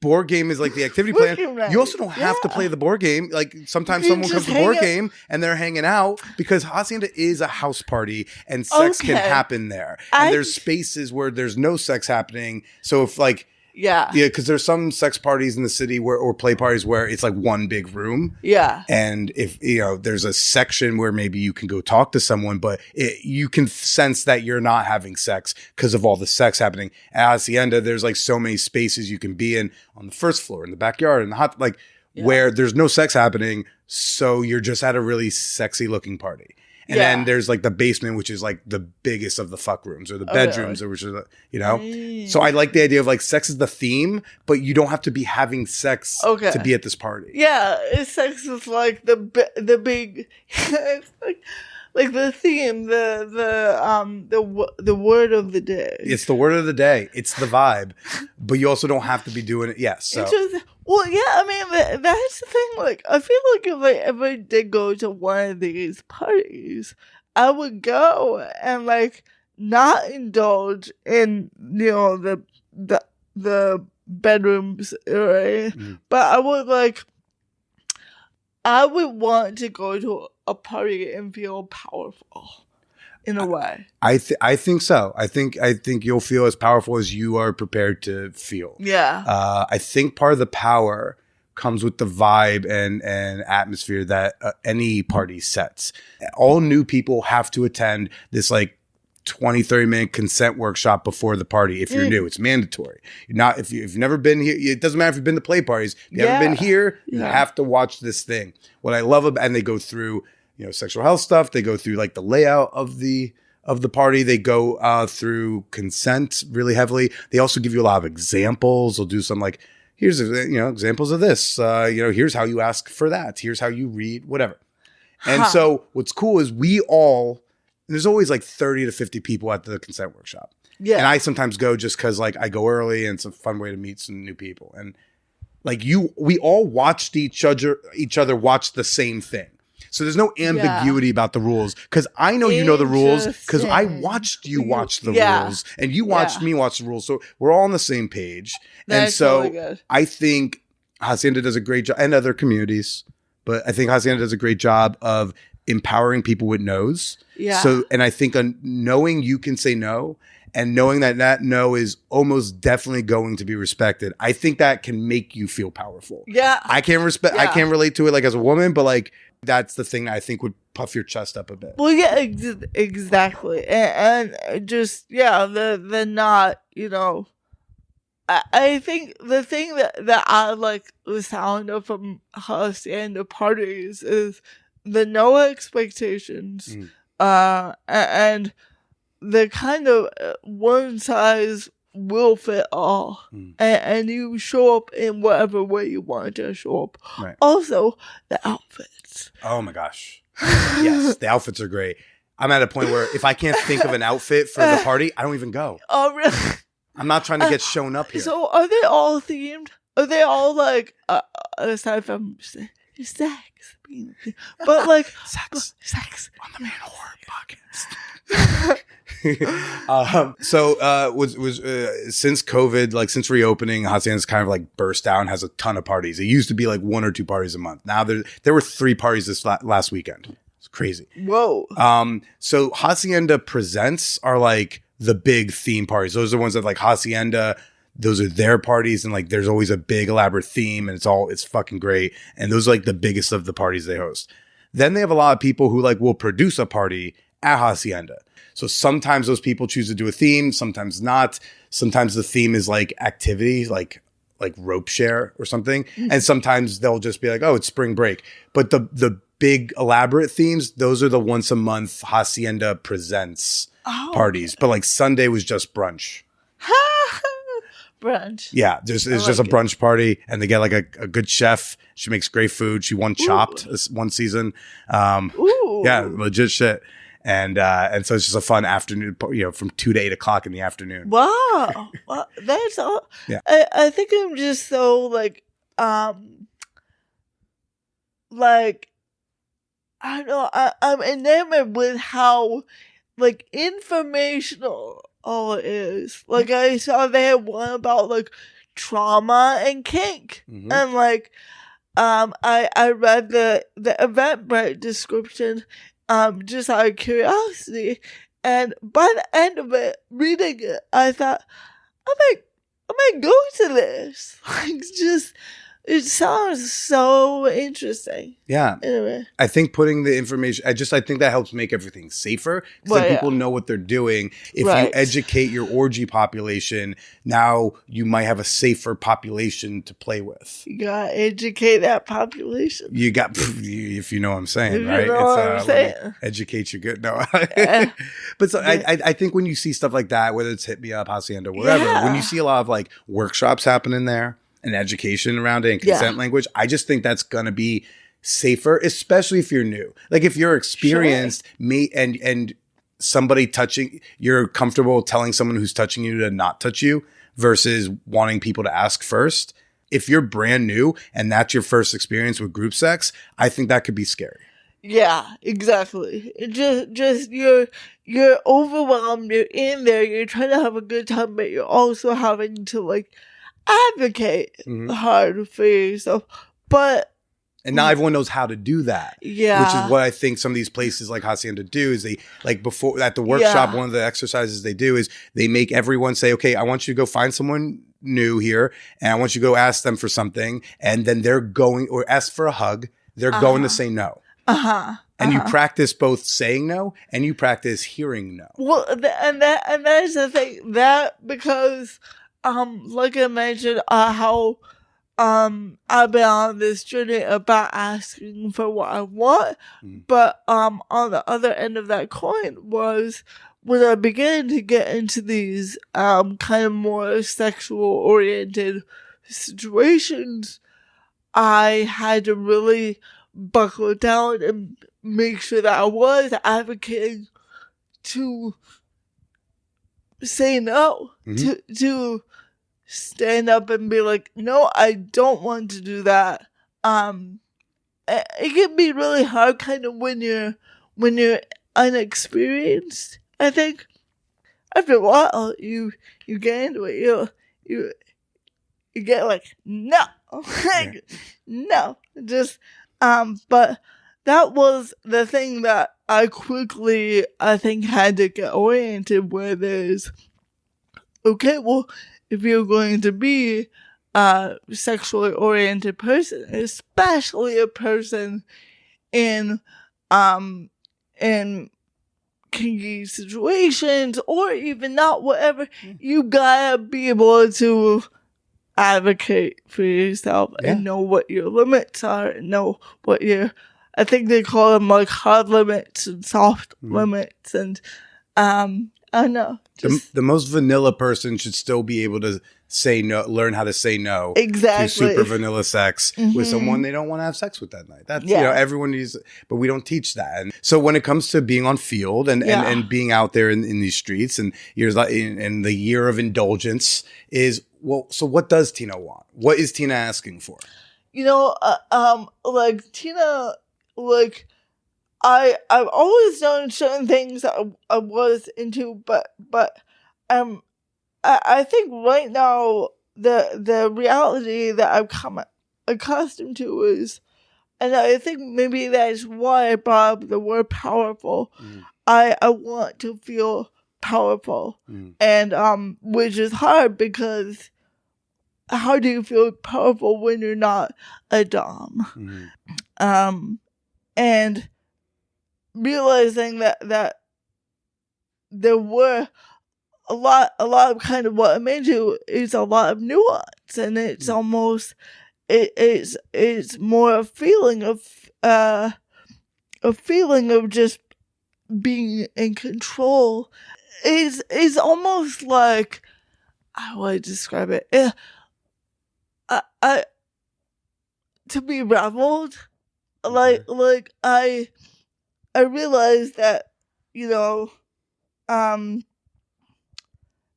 board game is like the activity plan. You also don't have to play the board game. Like sometimes someone comes to the board game and they're hanging out because Hacienda is a house party and sex can happen there. And there's spaces where there's no sex happening. So if like, because there's some sex parties in the city or play parties where it's like one big room. Yeah. And if, there's a section where maybe you can go talk to someone, but you can sense that you're not having sex because of all the sex happening. At Hacienda, there's like so many spaces you can be in on the first floor, in the backyard, in the where there's no sex happening. So you're just at a really sexy looking party. And then there's like the basement, which is like the biggest of the fuck rooms or the bedrooms, or which is, So I like the idea of like sex is the theme, but you don't have to be having sex to be at this party. Yeah, sex is like the big, it's like the theme, the word of the day. It's the word of the day. It's the vibe, but you also don't have to be doing it. Yes. So. Well, yeah, I mean, that's the thing. Like, I feel like if I ever did go to one of these parties, I would go and, like, not indulge in, the bedrooms, right? Mm-hmm. But I would, like, I would want to go to a party and feel powerful in a way. I think so. I think you'll feel as powerful as you are prepared to feel. Yeah. I think part of the power comes with the vibe and atmosphere that any party sets. All new people have to attend this like 20-30 minute consent workshop before the party. If you're new, it's mandatory. You're not, if you've never been here, it doesn't matter if you've been to play parties. If you haven't been here, you have to watch this thing. What I love about, and they go through, sexual health stuff. They go through like the layout of the party. They go through consent really heavily. They also give you a lot of examples. They'll do some like, here's examples of this. Here's how you ask for that. Here's how you read, whatever. And so what's cool is there's always like 30 to 50 people at the consent workshop. Yeah. And I sometimes go just because like I go early and it's a fun way to meet some new people. And like we all watched each other watch the same thing. So there's no ambiguity about the rules because I know you know the rules because I watched you watch the rules and you watched me watch the rules. So we're all on the same page. That's really good. I think Hacienda does a great job, and other communities, but I think Hacienda does a great job of empowering people with no's. Yeah. So, and I think knowing you can say no and knowing that no is almost definitely going to be respected, I think that can make you feel powerful. Yeah. I can't relate to it like as a woman, but like that's the thing I think would puff your chest up a bit. Well, yeah, exactly. And just, the not, I think the thing that I like the sound of from Hacienda parties is the no expectations, and the kind of one size will fit all, and you show up in whatever way you want to show up. Right. Also, the outfits. Oh my gosh, yes, the outfits are great. I'm at a point where if I can't think of an outfit for the party, I don't even go. Oh, really? I'm not trying to get shown up here. So, are they all themed? Are they all like aside from sex? But like sex on the Man Horror Podcast. Since COVID, like since reopening, Hacienda's kind of like burst out and has a ton of parties. It used to be like 1 or 2 parties a month. Now there were 3 parties this last weekend. It's crazy. Whoa. So Hacienda Presents are like the big theme parties. Those are the ones that like Hacienda. Those are their parties, and like there's always a big elaborate theme, and it's fucking great. And those are like the biggest of the parties they host. Then they have a lot of people who like will produce a party at Hacienda. So sometimes those people choose to do a theme, sometimes not. Sometimes the theme is like activity, like rope share or something. And sometimes they'll just be like, oh, it's spring break. But the big elaborate themes, those are the once a month Hacienda Presents parties. But like Sunday was just brunch. Brunch. Yeah, it's just a brunch party, and they get like a good chef. She makes great food. She won Chopped one season. Yeah, legit shit. And so it's just a fun afternoon, from 2 to 8 o'clock in the afternoon. Wow, well, that's all. Yeah, I think I'm just so like I don't know. I'm enamored with how like informational all it is. Like I saw they had one about like trauma and kink, and like I read the Eventbrite description just out of curiosity, and by the end of it, reading it, I thought I might go to this. Like just. It sounds so interesting. Yeah. Anyway. I think putting the information, I think that helps make everything safer. Because then people know what they're doing. If you educate your orgy population, now you might have a safer population to play with. You got to educate that population. If you know what I'm saying, right? You know what I'm saying. Educate you good. No. But so I think when you see stuff like that, whether it's Hit Me Up, Hacienda, whatever, when you see a lot of like workshops happening there, and education around it and consent language, I just think that's going to be safer, especially if you're new. Like if you're experienced, and somebody touching, you're comfortable telling someone who's touching you to not touch you versus wanting people to ask first. If you're brand new and that's your first experience with group sex, I think that could be scary. Yeah, exactly. Just you're overwhelmed, you're in there, you're trying to have a good time, but you're also having to like advocate hard for yourself, but And now everyone knows how to do that. Yeah. Which is what I think some of these places like Hacienda do is they, like before at the workshop, one of the exercises they do is they make everyone say, okay, I want you to go find someone new here and I want you to go ask them for something. And then they're going or ask for a hug. They're going to say no. And you practice both saying no and you practice hearing no. Well, and that is the thing that because, like I mentioned, how I've been on this journey about asking for what I want, but on the other end of that coin was when I began to get into these kind of more sexual oriented situations, I had to really buckle down and make sure that I was advocating to say no, to stand up and be like, no, I don't want to do that. It can be really hard kind of when you're unexperienced. I think after a while you get into it, you get like, no, like, no, just, but that was the thing that I quickly, I think, had to get oriented where there's, okay, well, if you're going to be a sexually oriented person, especially a person in kinky situations or even not, whatever, you gotta be able to advocate for yourself and know what your limits are and know what your, I think they call them like hard limits and soft limits, and I don't know. The most vanilla person should still be able to say no, learn how to say no exactly to super vanilla sex with someone they don't want to have sex with that night. That's, you know, everyone needs, but we don't teach that. And so when it comes to being on field and being out there in these streets and years like in the year of indulgence is, well, so what does Tina want? What is Tina asking for? You know, like Tina, like I've always done certain things that I was into, but I think right now the reality that I've come accustomed to is, and I think maybe that's why I brought up the word powerful. I want to feel powerful, and which is hard because how do you feel powerful when you're not a dom? And realizing that there were a lot of kind of what I'm into is a lot of nuance, and it's almost it's more a feeling of just being in control. Is almost like, how would I describe it? I to be reveled, like I realized that, you know,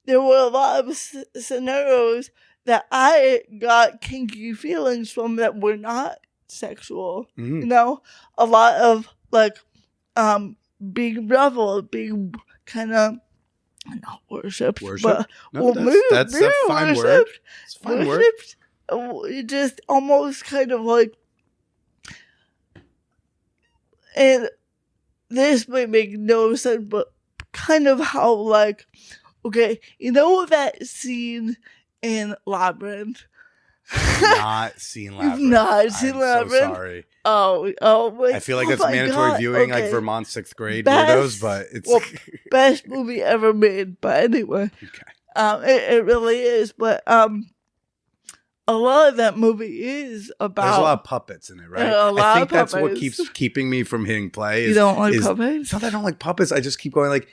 there were a lot of scenarios that I got kinky feelings from that were not sexual. You know, a lot of like being reveled, being kind of not worshipped, but that's a fine word. It's a fine word. Just almost kind of like, and this might make no sense, but kind of how like, okay, you know that scene in Labyrinth? Not seen Labyrinth. You've not seen Labyrinth? So sorry. Oh, I feel like that's mandatory viewing, like Vermont 6th grade weirdos, but it's best movie ever made. But anyway, it really is. But a lot of that movie is about. There's a lot of puppets in it, right? I think that's what keeps keeping me from hitting play. You don't like puppets? It's not that I don't like puppets. I just keep going like,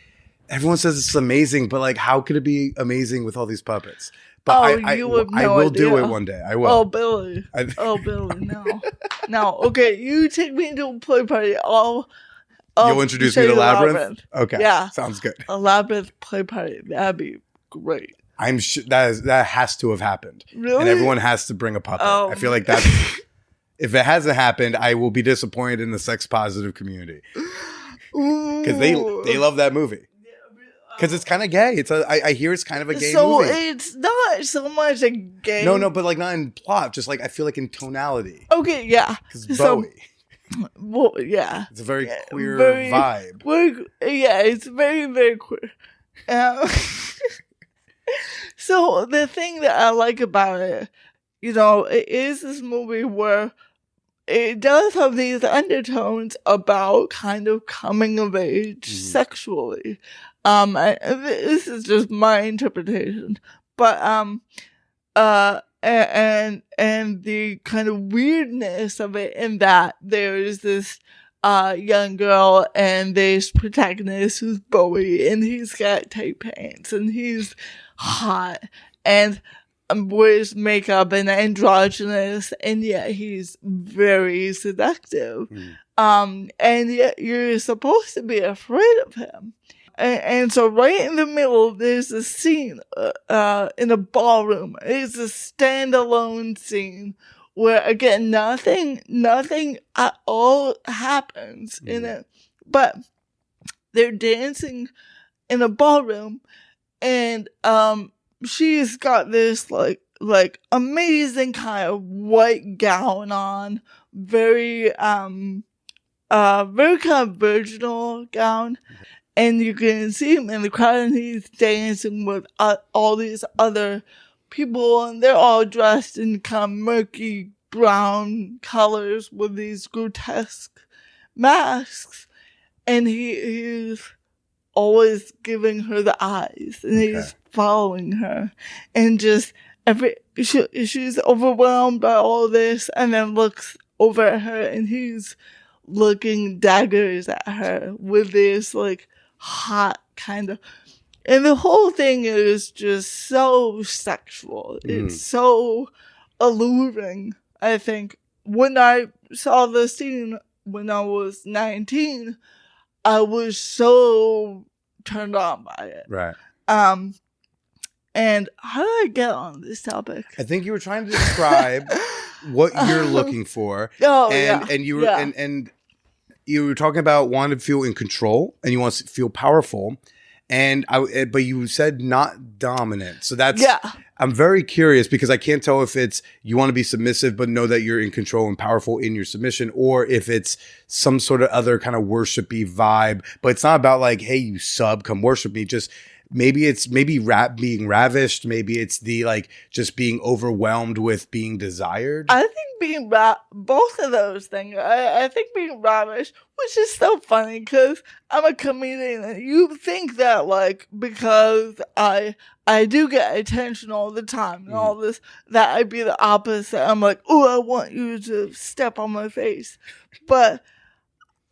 everyone says it's amazing, but like, how could it be amazing with all these puppets? But I will do it one day. I will. Oh, Billy. Billy, no. No, okay, you take me to a play party. You'll introduce me to Labyrinth? Okay. Yeah. Sounds good. A Labyrinth play party. That'd be great. I'm sure that has to have happened. Really? And everyone has to bring a puppet. I feel like that's, if it hasn't happened, I will be disappointed in the sex positive community. Because they love that movie. Because it's kind of gay. I hear it's kind of a gay movie. So it's not not so much a gay. No, but like not in plot. Just like I feel like in tonality. Okay, yeah. Because Bowie. Well, yeah. It's a very queer vibe. It's very, very queer. So the thing that I like about it, it is this movie where it does have these undertones about kind of coming of age sexually. This is just my interpretation, but and the kind of weirdness of it in that there is this young girl and this protagonist who's Bowie, and he's got tight pants and he's hot and wears makeup and androgynous, and yet he's very seductive. And yet you're supposed to be afraid of him. And so right in the middle, there's a scene in a ballroom. It's a standalone scene where, again, nothing at all happens in it. But they're dancing in a ballroom, and she's got this like amazing kind of white gown on, very kind of virginal gown. And you can see him in the crowd, and he's dancing with all these other people, and they're all dressed in kind of murky brown colors with these grotesque masks. And he's always giving her the eyes, and he's following her. And just she's overwhelmed by all this, and then looks over at her, and he's looking daggers at her with this like hot kind of, and the whole thing is just so sexual. It's so alluring. I think when I saw the scene when I was 19, I was so turned on by it. Right. And how did I get on this topic? I think you were trying to describe what you're looking for. And you were and you were talking about wanting to feel in control and you want to feel powerful, but you said not dominant. So that's I'm very curious because I can't tell if it's you want to be submissive but know that you're in control and powerful in your submission, or if it's some sort of other kind of worshipy vibe. But it's not about like, hey, you sub, come worship me. Just maybe it's being ravished. Maybe it's the like just being overwhelmed with being desired. I think being both of those things. I think being ravished, which is so funny because I'm a comedian, and you think that like because I do get attention all the time and all this, that I'd be the opposite. I'm like, oh, I want you to step on my face, but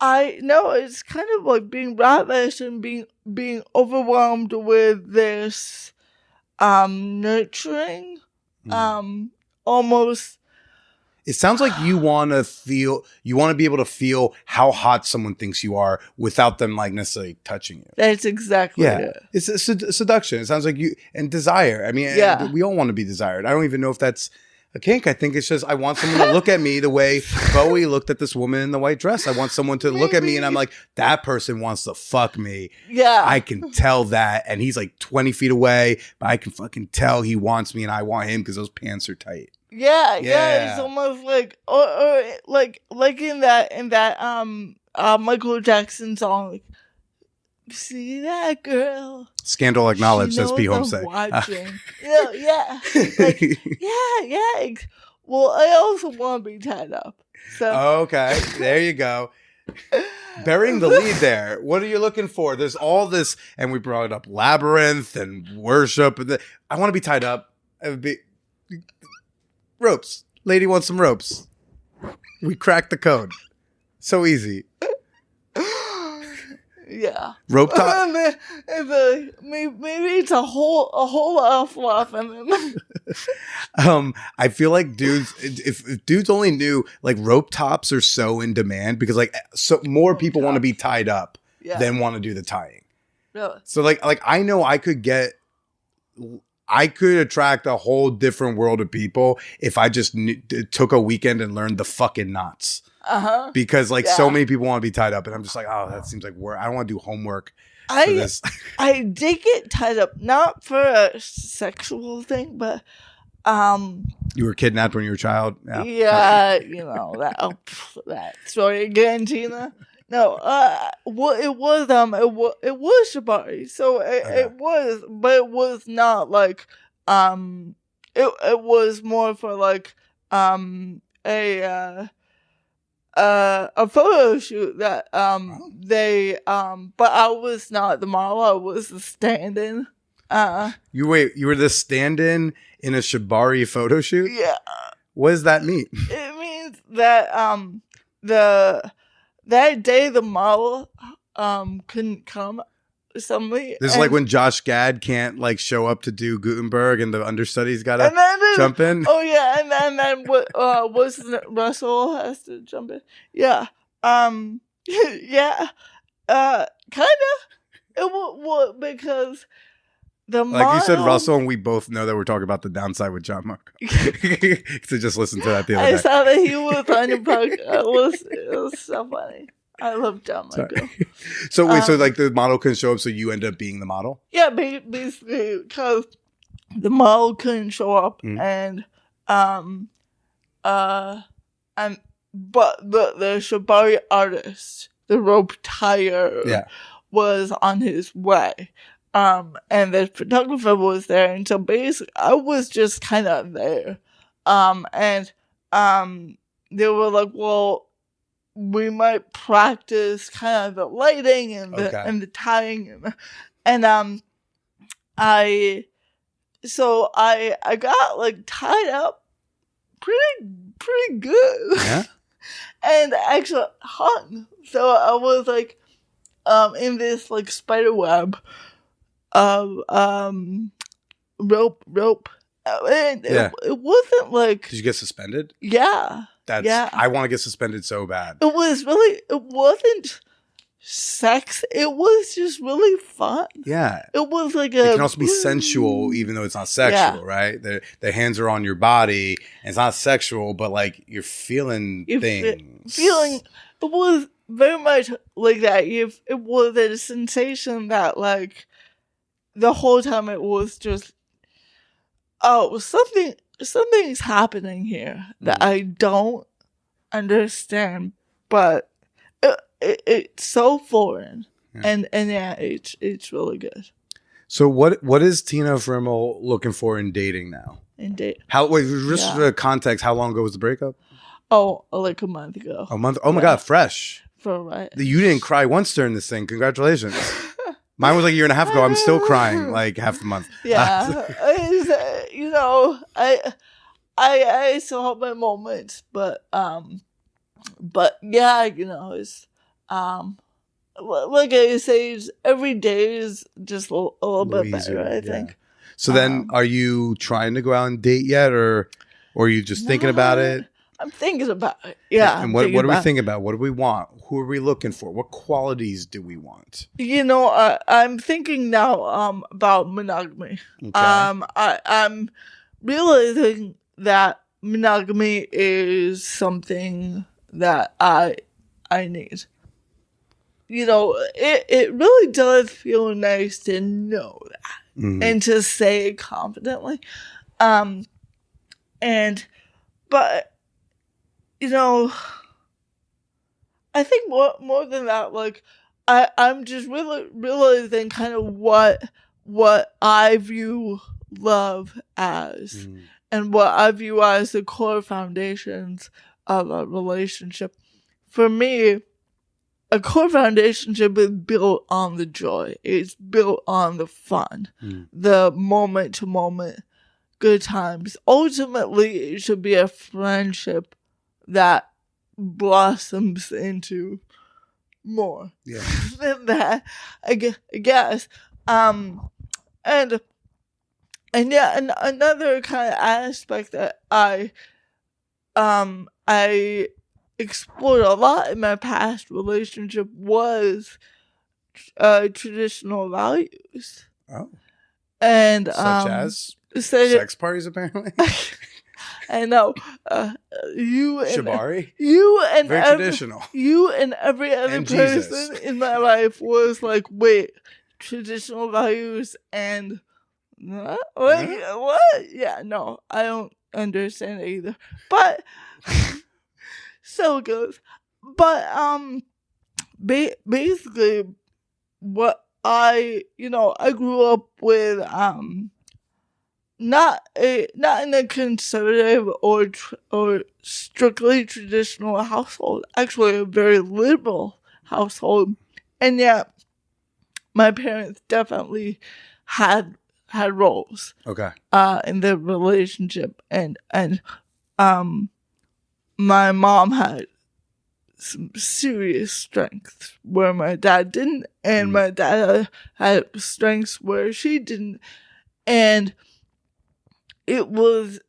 I know it's kind of like being ravished and being overwhelmed with this nurturing, almost. It sounds like you want to be able to feel how hot someone thinks you are without them like necessarily touching you. That's exactly it. It's a seduction. It sounds like you, and desire. I mean, we all want to be desired. I don't even know if that's a kink. I think it's just I want someone to look at me the way Bowie looked at this woman in the white dress. I want someone to look at me and I'm like, that person wants to fuck me. Yeah. I can tell that. And he's like 20 feet away, but I can fucking tell he wants me and I want him because those pants are tight. Yeah. It's almost like, or like in that Michael Jackson song, like, see that girl? Scandal acknowledged, as P. Holmes say. Well, I also want to be tied up. So okay, there you go. Burying the lead there. What are you looking for? There's all this, and we brought up labyrinth and worship. I want to be tied up. It would be ropes. Lady wants some ropes. We cracked the code. So easy. Yeah. Rope top. Maybe it's a whole lot of fluff, and then. I feel like dudes, if dudes only knew, like rope tops are so in demand because like so more people want to be tied up than want to do the tying. Really? So like I know I could attract a whole different world of people if I just took a weekend and learned the fucking knots. because like so many people want to be tied up, and I'm just like, oh, that seems like work. I don't want to do homework for this. I did get tied up, not for a sexual thing, but you were kidnapped when you were a child. Yeah, you know that story again, Tina. No, it was shibari, so it was, but it was not like it was more for like a photo shoot that they but I was not the model, I was the stand-in. You were the stand-in in a shibari photo shoot? Yeah. What does that mean? It means that that day the model couldn't come. This is like when Josh Gad can't like show up to do Gutenberg and the understudy's gotta jump in. Oh yeah, and then Russell has to jump in. Yeah. Yeah. Kinda. It was because the model, you said Russell, and we both know that we're talking about the downside with John Marco. So just listen to that the other day. I saw that he was on the podcast. It was so funny. I love John Marco. So wait, so like the model couldn't show up, so you end up being the model? Yeah, basically, because the model couldn't show up, and but the shibari artist, the rope tire, was on his way. And the photographer was there, and so basically I was just kind of there. And they were like, well, we might practice kind of the lighting and the tying, and I got like tied up pretty good. Yeah. And actually hung. So I was like in this like spider web of rope. And it wasn't like. Did you get suspended? Yeah. I want to get suspended so bad. It wasn't sex. It was just really fun. Yeah. It was like it can also be sensual, even though it's not sexual, right? The hands are on your body, and it's not sexual, but like you're feeling things. It was very much like that. It was a sensation that like the whole time it was just, something's happening here that I don't understand, but it's so foreign, and yeah, it's really good. So what is Tina Friml looking for in dating now? Just for context, how long ago was the breakup? Oh, like a month ago. A month? Oh my God, fresh. Right. You didn't cry once during this thing. Congratulations. Mine was like a year and a half ago. I'm still crying like half the month. Yeah. I still have my moments, but yeah, it's like I say, every day is just a little bit better, I think. So then, are you trying to go out and date yet, or are you just thinking about it? I'm thinking about it. Yeah. And what are we thinking about? What do we want? Who are we looking for? What qualities do we want? I'm thinking now about monogamy. Okay. I'm realizing that monogamy is something that I need. It really does feel nice to know that and to say it confidently. But I think more than that, like I'm just really realizing kind of what I view love as, and what I view as the core foundations of a relationship. For me, a core foundation is built on the joy. It's built on the fun, the moment to moment good times. Ultimately, it should be a friendship that blossoms into more than that, I guess. And another kind of aspect that I explored a lot in my past relationship was traditional values. Oh. And such as sex parties, apparently. I know. You and Shibari? you and Very traditional. You and every other And person Jesus. in my life was like, wait, traditional values and what? What? Yeah, no, I don't understand it either. But so it goes. But basically, what I grew up with not in a conservative or strictly traditional household. Actually, a very liberal household, and yet my parents definitely had roles. Okay. In the relationship, and my mom had some serious strengths where my dad didn't, and my dad had strengths where she didn't, and it was,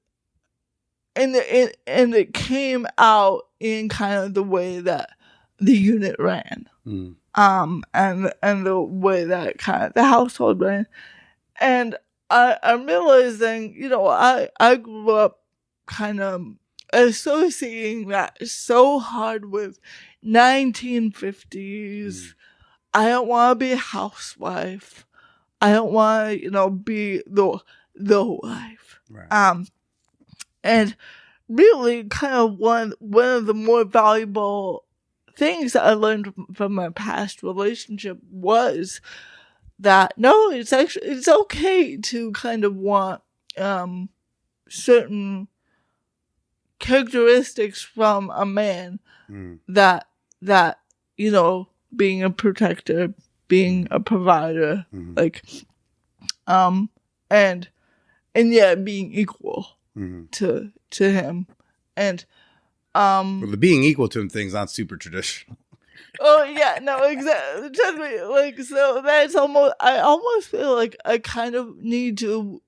and it came out in kind of the way that the unit ran, and the way that kind of the household ran, and I'm realizing, I grew up kind of associating that so hard with 1950s. I don't want to be a housewife. I don't want to, be the wife. Right. And really kind of one of the more valuable things that I learned from my past relationship was that, no, it's okay to kind of want certain characteristics from a man that being a protector, being a provider, like and yeah, being equal to him, and well, the being equal to him thing's not super traditional. Oh yeah, no, exactly. Trust me, like, so that's I almost feel like I kind of need to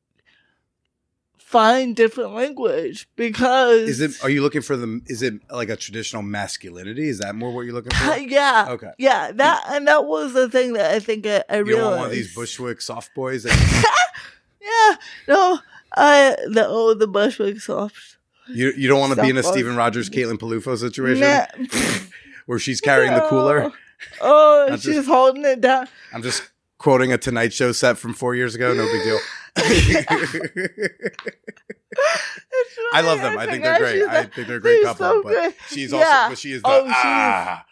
find different language, because Are you looking for is it like a traditional masculinity? Is that more what you're looking for? Yeah. Okay. Yeah, that was the thing that I think I realized. You don't want one of these Bushwick soft boys? Yeah, no, the Bushwick soft. You don't want to be in a soft Steven Rogers, Caitlin Palufo situation? Nah. Where she's carrying the cooler? Oh, she's holding it down. I'm just quoting a Tonight Show set from 4 years ago. No big deal. I love them. I think they're great. I think they're a great couple. So but she's also, but she is the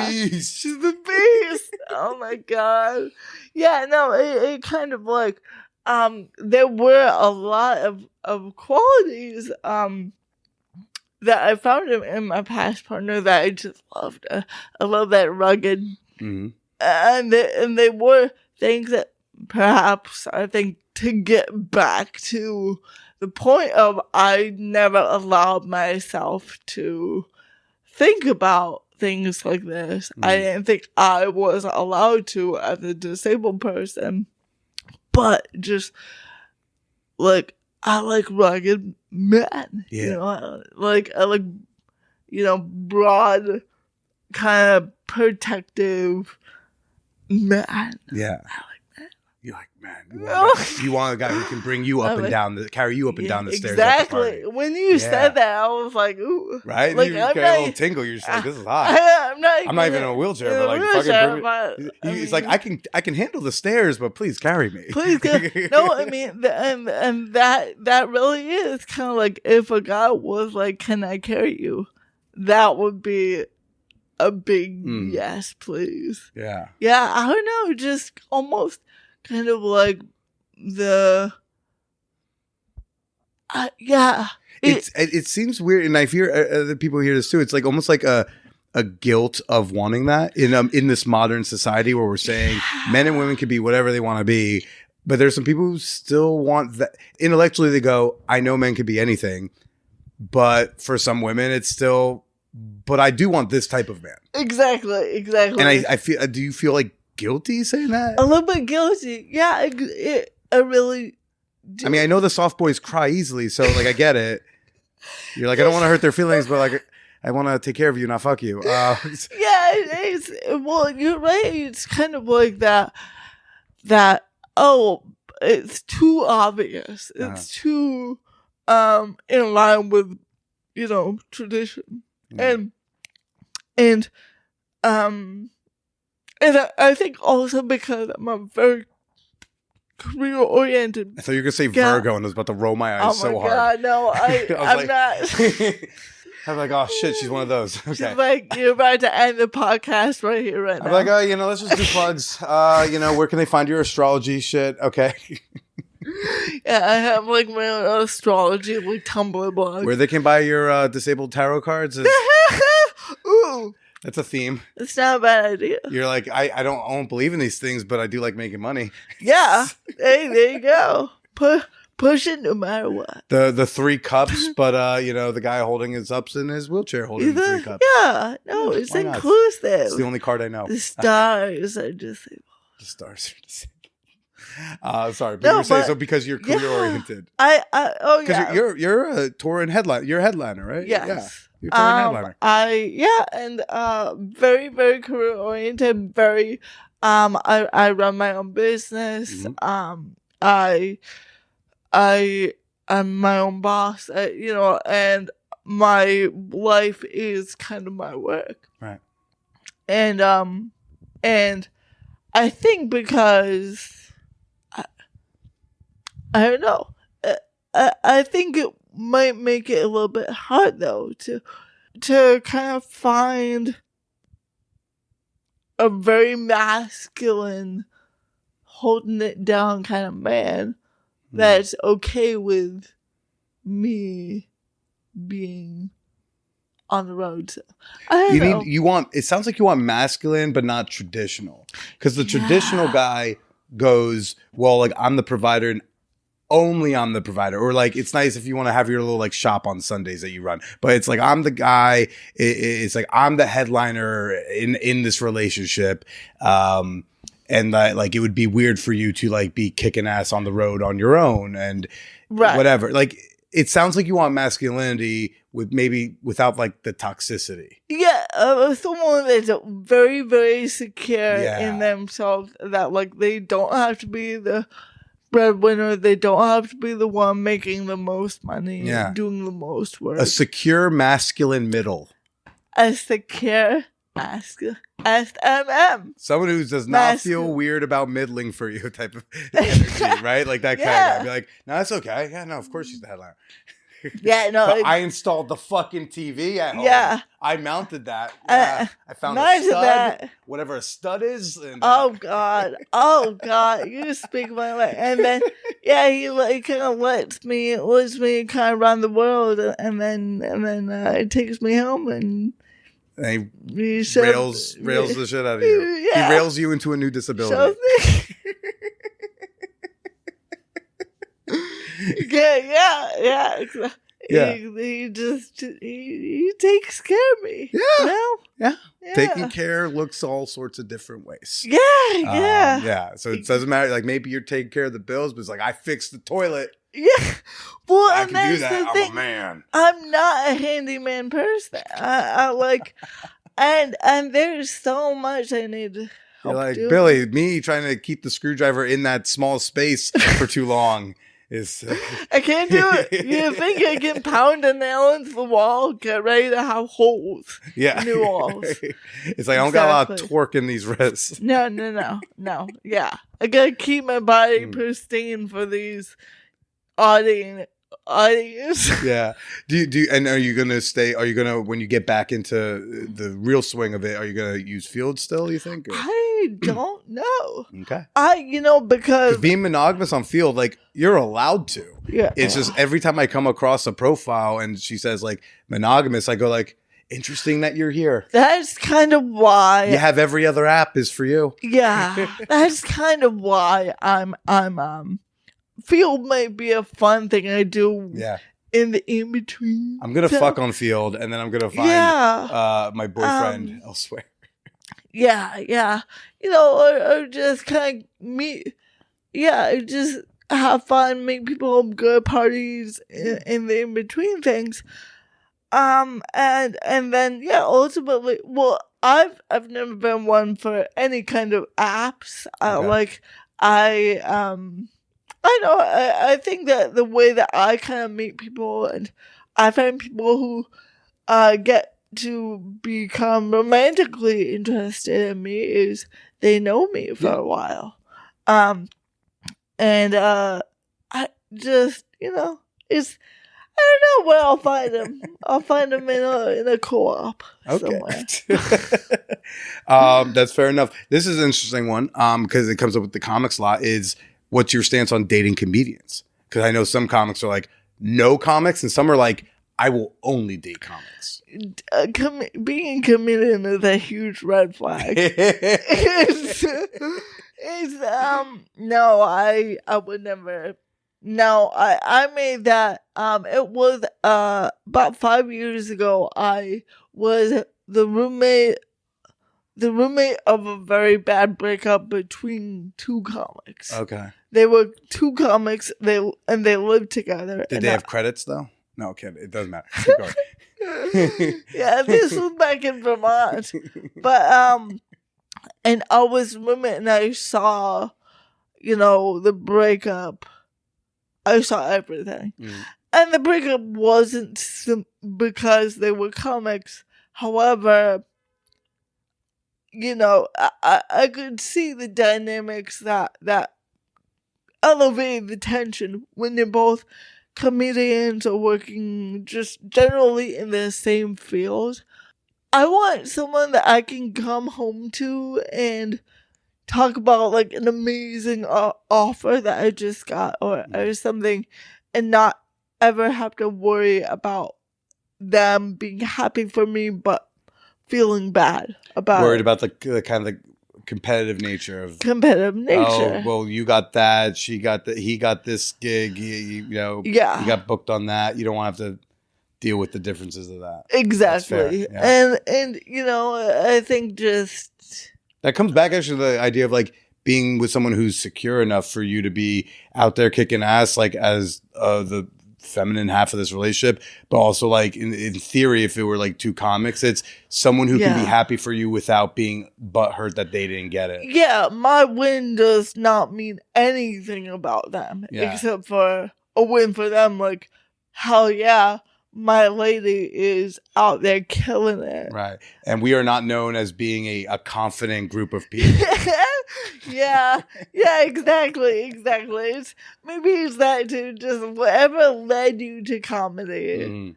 beast. She's the beast. Oh my god. Yeah, no, it kind of like, there were a lot of qualities, that I found in my past partner that I just loved. I love that rugged, and they were things that perhaps I think to get back to the point of I never allowed myself to think about things like this. I didn't think I was allowed to as a disabled person, but just like, I like rugged men. Yeah. I like broad, kind of protective men. Yeah. I like men. You like, man. You want a guy who can bring you up and down, carry you up and down the stairs. Exactly. When you said that, I was like, ooh. Right? Like, you get a little tingle. You're just like, this is hot. I'm not even in a wheelchair, but like, fucking bring me. It's like, I can handle the stairs, but please carry me. Please, no, I mean, and that really is kind of like, if a guy was like, can I carry you? That would be a big yes, please. Yeah. Yeah, I don't know, just almost kind of like It seems weird, and I hear other people hear this too. It's like almost like a guilt of wanting that in this modern society where we're saying men and women can be whatever they want to be, but there's some people who still want that. Intellectually, they go, I know men can be anything, but for some women, it's still. But I do want this type of man. Exactly. And I feel. Do you feel like guilty saying that? A little bit guilty. Yeah, I really do. I mean, I know the soft boys cry easily, so like I get it. You're like, I don't want to hurt their feelings, but like I want to take care of you, not fuck you. Yeah, well, you're right. It's kind of like that. It's too obvious. It's too in line with, tradition. And I think also because I'm a very career-oriented. I thought you were going to say Virgo, and I was about to roll my eyes so hard. Oh my God, no, I'm not. I'm like, oh shit, she's one of those. Okay. She's like, you're about to end the podcast right here, right now. I'm like, oh, let's just do plugs. Where can they find your astrology shit? Okay. Yeah, I have like my own astrology, like Tumblr blog. Where they can buy your disabled tarot cards. Ooh. That's a theme. It's not a bad idea. You're like, I don't believe in these things, but I do like making money. Yeah. Hey, there you go. Push it no matter what. The 3 cups, but the guy holding his ups in his wheelchair holding the 3 cups. Yeah. No, it's Why not? inclusive. It's the only card I know. The stars are disabled. The stars are disabled. Sorry, but you were saying so because you're career oriented. Because you're a tour and headliner. You're a headliner, right? Yes. Yeah. You're a tour and headliner. And very, very career oriented. Very, I run my own business. Mm-hmm. I'm my own boss. And my life is kind of my work. Right. And I think because I don't know. I think it might make it a little bit hard though to kind of find a very masculine, holding it down kind of man that's okay with me being on the road. So, I don't know. It sounds like you want masculine, but not traditional. Because the traditional guy goes, well, like I'm the provider and only I'm the provider. Or like, it's nice if you want to have your little like shop on Sundays that you run, but it's like, I'm the guy. It's like, I'm the headliner in this relationship. And like, it would be weird for you to like be kicking ass on the road on your own and whatever. Like, it sounds like you want masculinity with maybe without like the toxicity. Yeah, someone that's very, very secure in themselves, that like they don't have to be the breadwinner, they don't have to be the one making the most money, doing the most work. A secure masculine middle. A secure masculine. SMM. Someone who does not feel weird about middling for you type of energy, right? Like that kind of guy. Be like, no, that's okay. Yeah, no, of course she's the headliner. Yeah, no. But I installed the fucking TV at home. Yeah. I mounted that. Yeah. I found a stud, whatever a stud is. And, oh God. You speak my language. And then, he like kind of lets me kind of run the world, and then takes me home and he rails the shit out of you. Yeah. He rails you into a new disability. Yeah. He takes care of me. Yeah. Taking care looks all sorts of different ways. Yeah. So it doesn't matter. Like maybe you're taking care of the bills, but it's like I fixed the toilet. Yeah. Well, I can do that. I'm a man. I'm not a handyman person. I like, and there's so much I need to help. You're like do. Billy, me trying to keep the screwdriver in that small space for too long. I can't do it. You think I can pound a nail into the wall, get ready to have holes? Yeah. New walls. It's like I don't got a lot of torque in these wrists. No. Yeah. I gotta keep my body pristine for these audience. Yeah. And are you gonna when you get back into the real swing of it, are you gonna use Field still, you think? Or? I don't know. Okay. Because being monogamous on Field, like you're allowed to. Yeah. It's just every time I come across a profile and she says like monogamous, I go like, interesting that you're here. That's kind of why you have every other app is for you. Yeah. That's kind of why I'm Field might be a fun thing I do in the in-between. I'm going to fuck on Field, and then I'm going to find my boyfriend elsewhere. Yeah. Or just kind of meet. Yeah, just have fun, make people go to parties in the in-between things. And then, ultimately, well, I've never been one for any kind of apps. I know. I think that the way that I kind of meet people, and I find people who get to become romantically interested in me, is they know me for a while. And I just, it's, I don't know where I'll find them. I'll find them in a co-op somewhere. That's fair enough. This is an interesting one because it comes up with the comics a lot. Is what's your stance on dating comedians? Because I know some comics are like no comics, and some are like I will only date comics. Being a comedian is a huge red flag. No, I would never. No, I made that. It was about 5 years ago. I was the roommate of a very bad breakup between two comics. Okay. They were two comics. They lived together. Did they have credits though? No, okay, it doesn't matter. Keep going. Yeah, this was back in Vermont, but and I was roommate, and I saw, the breakup. I saw everything. And the breakup wasn't because they were comics. However, I could see the dynamics that elevated the tension when they're both comedians or working just generally in the same field. I want someone that I can come home to and talk about like an amazing offer that I just got or something, and not ever have to worry about them being happy for me but feeling bad about worried about the kind of the competitive nature of nature. Oh, well, you got that, she got that, he got this gig, you got booked on that. You don't want to have to deal with the differences of that. Exactly. Yeah. And I think just that comes back actually to the idea of like being with someone who's secure enough for you to be out there kicking ass, like as the feminine half of this relationship, but also like in theory, if it were like two comics, it's someone who can be happy for you without being butthurt that they didn't get it. Yeah, my win does not mean anything about them except for a win for them. Like, hell yeah, my lady is out there killing it. Right. And we are not known as being a confident group of people. Yeah, exactly. Maybe it's that too, just whatever led you to comedy.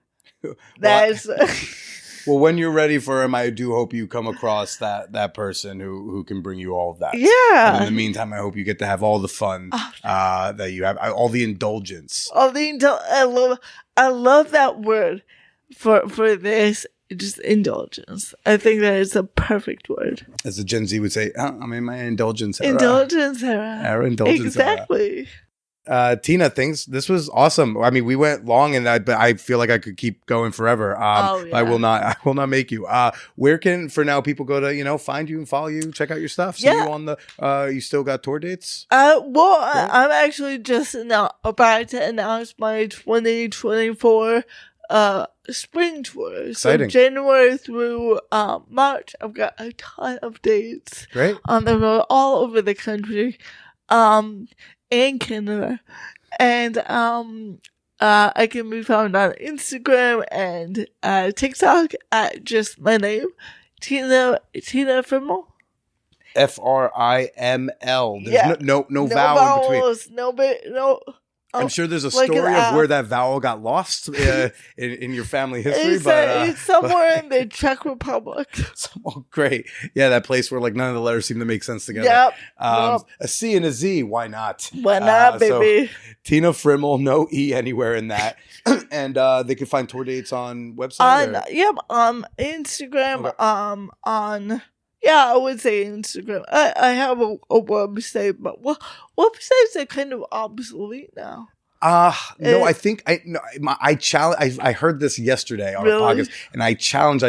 That's well, when you're ready for him, I do hope you come across that person who can bring you all of that. Yeah. And in the meantime, I hope you get to have all the fun that you have, all the indulgence. I love that word for this. Just indulgence. I think that is a perfect word. As the Gen Z would say, I'm in my indulgence era. Indulgence era. Our indulgence era. Exactly. Tina, this was awesome. I mean, we went long but I feel like I could keep going forever. But I will not make you. Where can, for now, people go to, find you and follow you, check out your stuff? See you on the, you still got tour dates? I'm actually just about to announce my 2024 spring tour. Exciting. So January through March, I've got a ton of dates. Great. On the road all over the country, and Canada, and I can be found on Instagram and TikTok at just my name, Tina Friml. Friml. There's no vowel in between. No. I'm sure there's a story of where that vowel got lost in your family history. It's somewhere in the Czech Republic. Great. Yeah, that place where like none of the letters seem to make sense together. Yep. A C and a Z, why not? Why not, baby? So, Tina Friml, no E anywhere in that. And they can find tour dates on website? Instagram, okay. I would say Instagram. I have a website, but websites are kind of obsolete now. No, I think I challenge. I heard this yesterday on a podcast, and I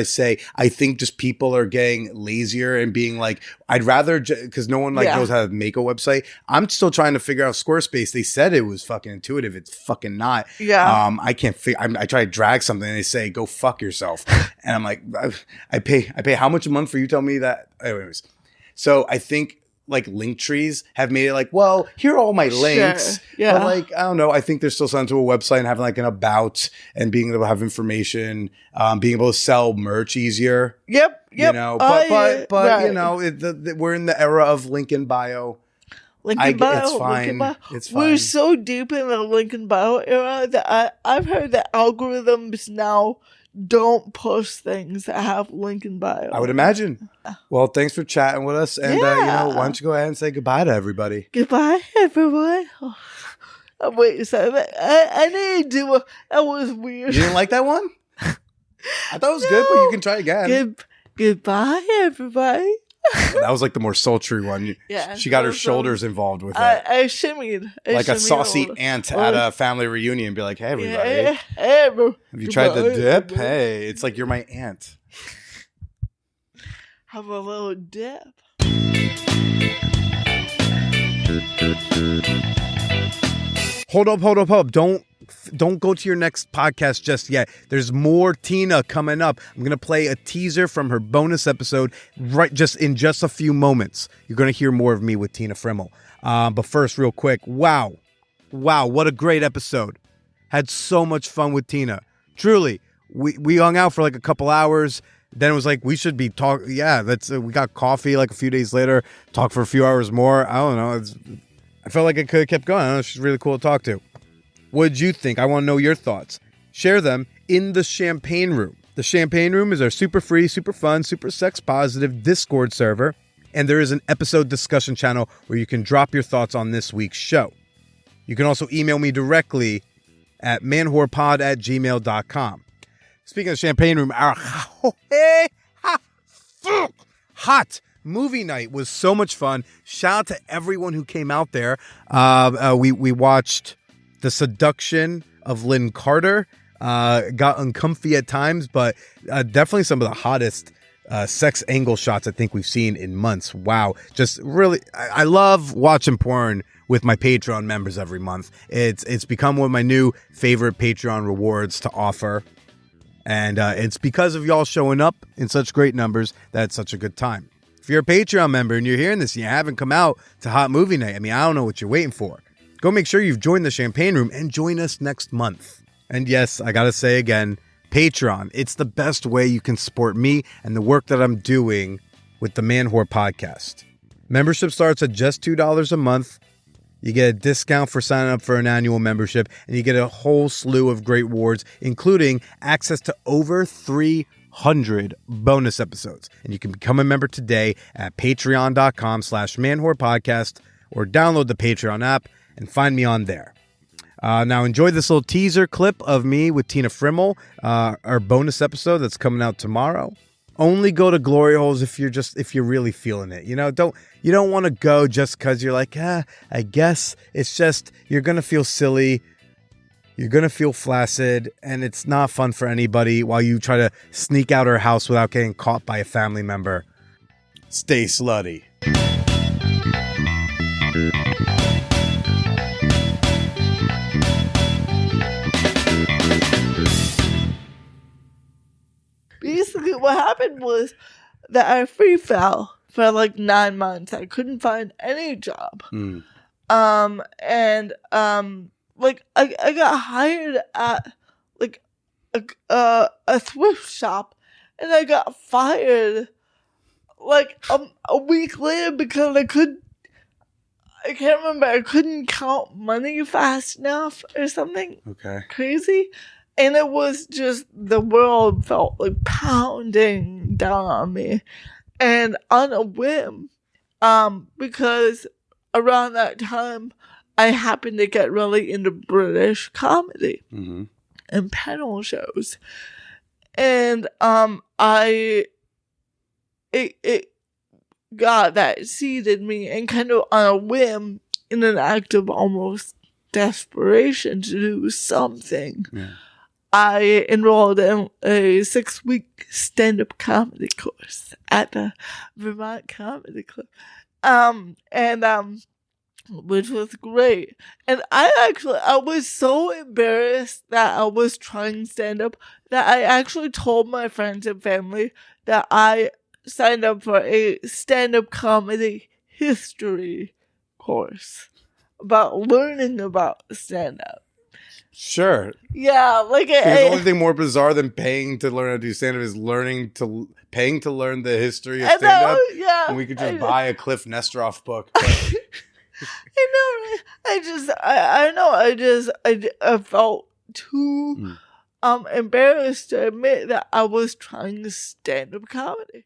say I think just people are getting lazier and being like, I'd rather because no one knows how to make a website. I'm still trying to figure out Squarespace. They said it was fucking intuitive. It's fucking not. Yeah. I can't figure. I try to drag something, and they say go fuck yourself, and I'm like, I pay how much a month for you? Tell me that. Anyways, so I think like link trees have made it like, well, here are all my links. Sure. Yeah. But like, I don't know. I think they're still selling to a website and having like an about and being able to have information, being able to sell merch easier. Yep. You know, but right. you know, we're in the era of link in bio. Lincoln Bio. It's fine. Lincoln Bio. It's We're fine. so deep in the Lincoln Bio era that I've heard that algorithms now don't push things that have Lincoln Bio. I would imagine. Well, thanks for chatting with us. And, you know, why don't you go ahead and say goodbye to everybody? Goodbye, everyone. Oh, wait a second. I need to do that was weird. You didn't like that one? I thought it was good, but you can try again. Goodbye, everybody. That was like the more sultry one. Yeah, she got her shoulders involved with it. I shimmied. Like a saucy aunt at a family reunion. Be like, hey, everybody. Have you tried the dip? Hey, it's like you're my aunt. Have a little dip. Hold up. Don't go to your next podcast just yet. There's more Tina coming up. I'm going to play a teaser from her bonus episode in just a few moments. You're going to hear more of me with Tina Friml. But first, real quick, wow, what a great episode. Had so much fun with Tina. Truly, we hung out for like a couple hours. Then it was like, we should be talking. Yeah, we got coffee like a few days later, talked for a few hours more. I don't know. I felt like it could have kept going. I don't know, she's really cool to talk to. What did you think? I want to know your thoughts. Share them in the Champagne Room. The Champagne Room is our super free, super fun, super sex positive Discord server. And there is an episode discussion channel where you can drop your thoughts on this week's show. You can also email me directly at manwhorepod@gmail.com. Speaking of Champagne Room, our hot movie night was so much fun. Shout out to everyone who came out there. We watched The Seduction of Lynn Carter. Got uncomfy at times, but definitely some of the hottest sex angle shots I think we've seen in months. Wow. Just really, I love watching porn with my Patreon members every month. It's become one of my new favorite Patreon rewards to offer. And it's because of y'all showing up in such great numbers that it's such a good time. If you're a Patreon member and you're hearing this and you haven't come out to Hot Movie Night, I mean, I don't know what you're waiting for. Go make sure you've joined the Champagne Room and join us next month. And yes, I got to say again, Patreon. It's the best way you can support me and the work that I'm doing with the Man Whore Podcast. Membership starts at just $2 a month. You get a discount for signing up for an annual membership, and you get a whole slew of great rewards, including access to over 300 bonus episodes. And you can become a member today at patreon.com/manwhorepodcast or download the Patreon app and find me on there. Now enjoy this little teaser clip of me with Tina Friml, our bonus episode that's coming out tomorrow. Only go to glory holes if you're really feeling it. You know, you don't want to go just because you're like, I guess. It's just you're gonna feel silly. You're gonna feel flaccid, and it's not fun for anybody while you try to sneak out her house without getting caught by a family member. Stay slutty. Basically, what happened was that I free fell for like 9 months. I couldn't find any job. Like I got hired at like a thrift shop, and I got fired like a week later because I can't remember. I couldn't count money fast enough or something. Okay. Crazy. And it was just, the world felt like pounding down on me. And on a whim, because around that time, I happened to get really into British comedy and panel shows. And it got that seeded me, and kind of on a whim, in an act of almost desperation to do something. Yeah. I enrolled in a 6-week stand-up comedy course at the Vermont Comedy Club, which was great. And I was so embarrassed that I was trying stand-up that I actually told my friends and family that I signed up for a stand-up comedy history course about learning about stand-up. Sure. Yeah, like The only thing more bizarre than paying to learn how to do stand-up is paying to learn the history of stand-up. Yeah. And we could just buy a Cliff Nestroff book. I felt too embarrassed to admit that I was trying stand-up comedy.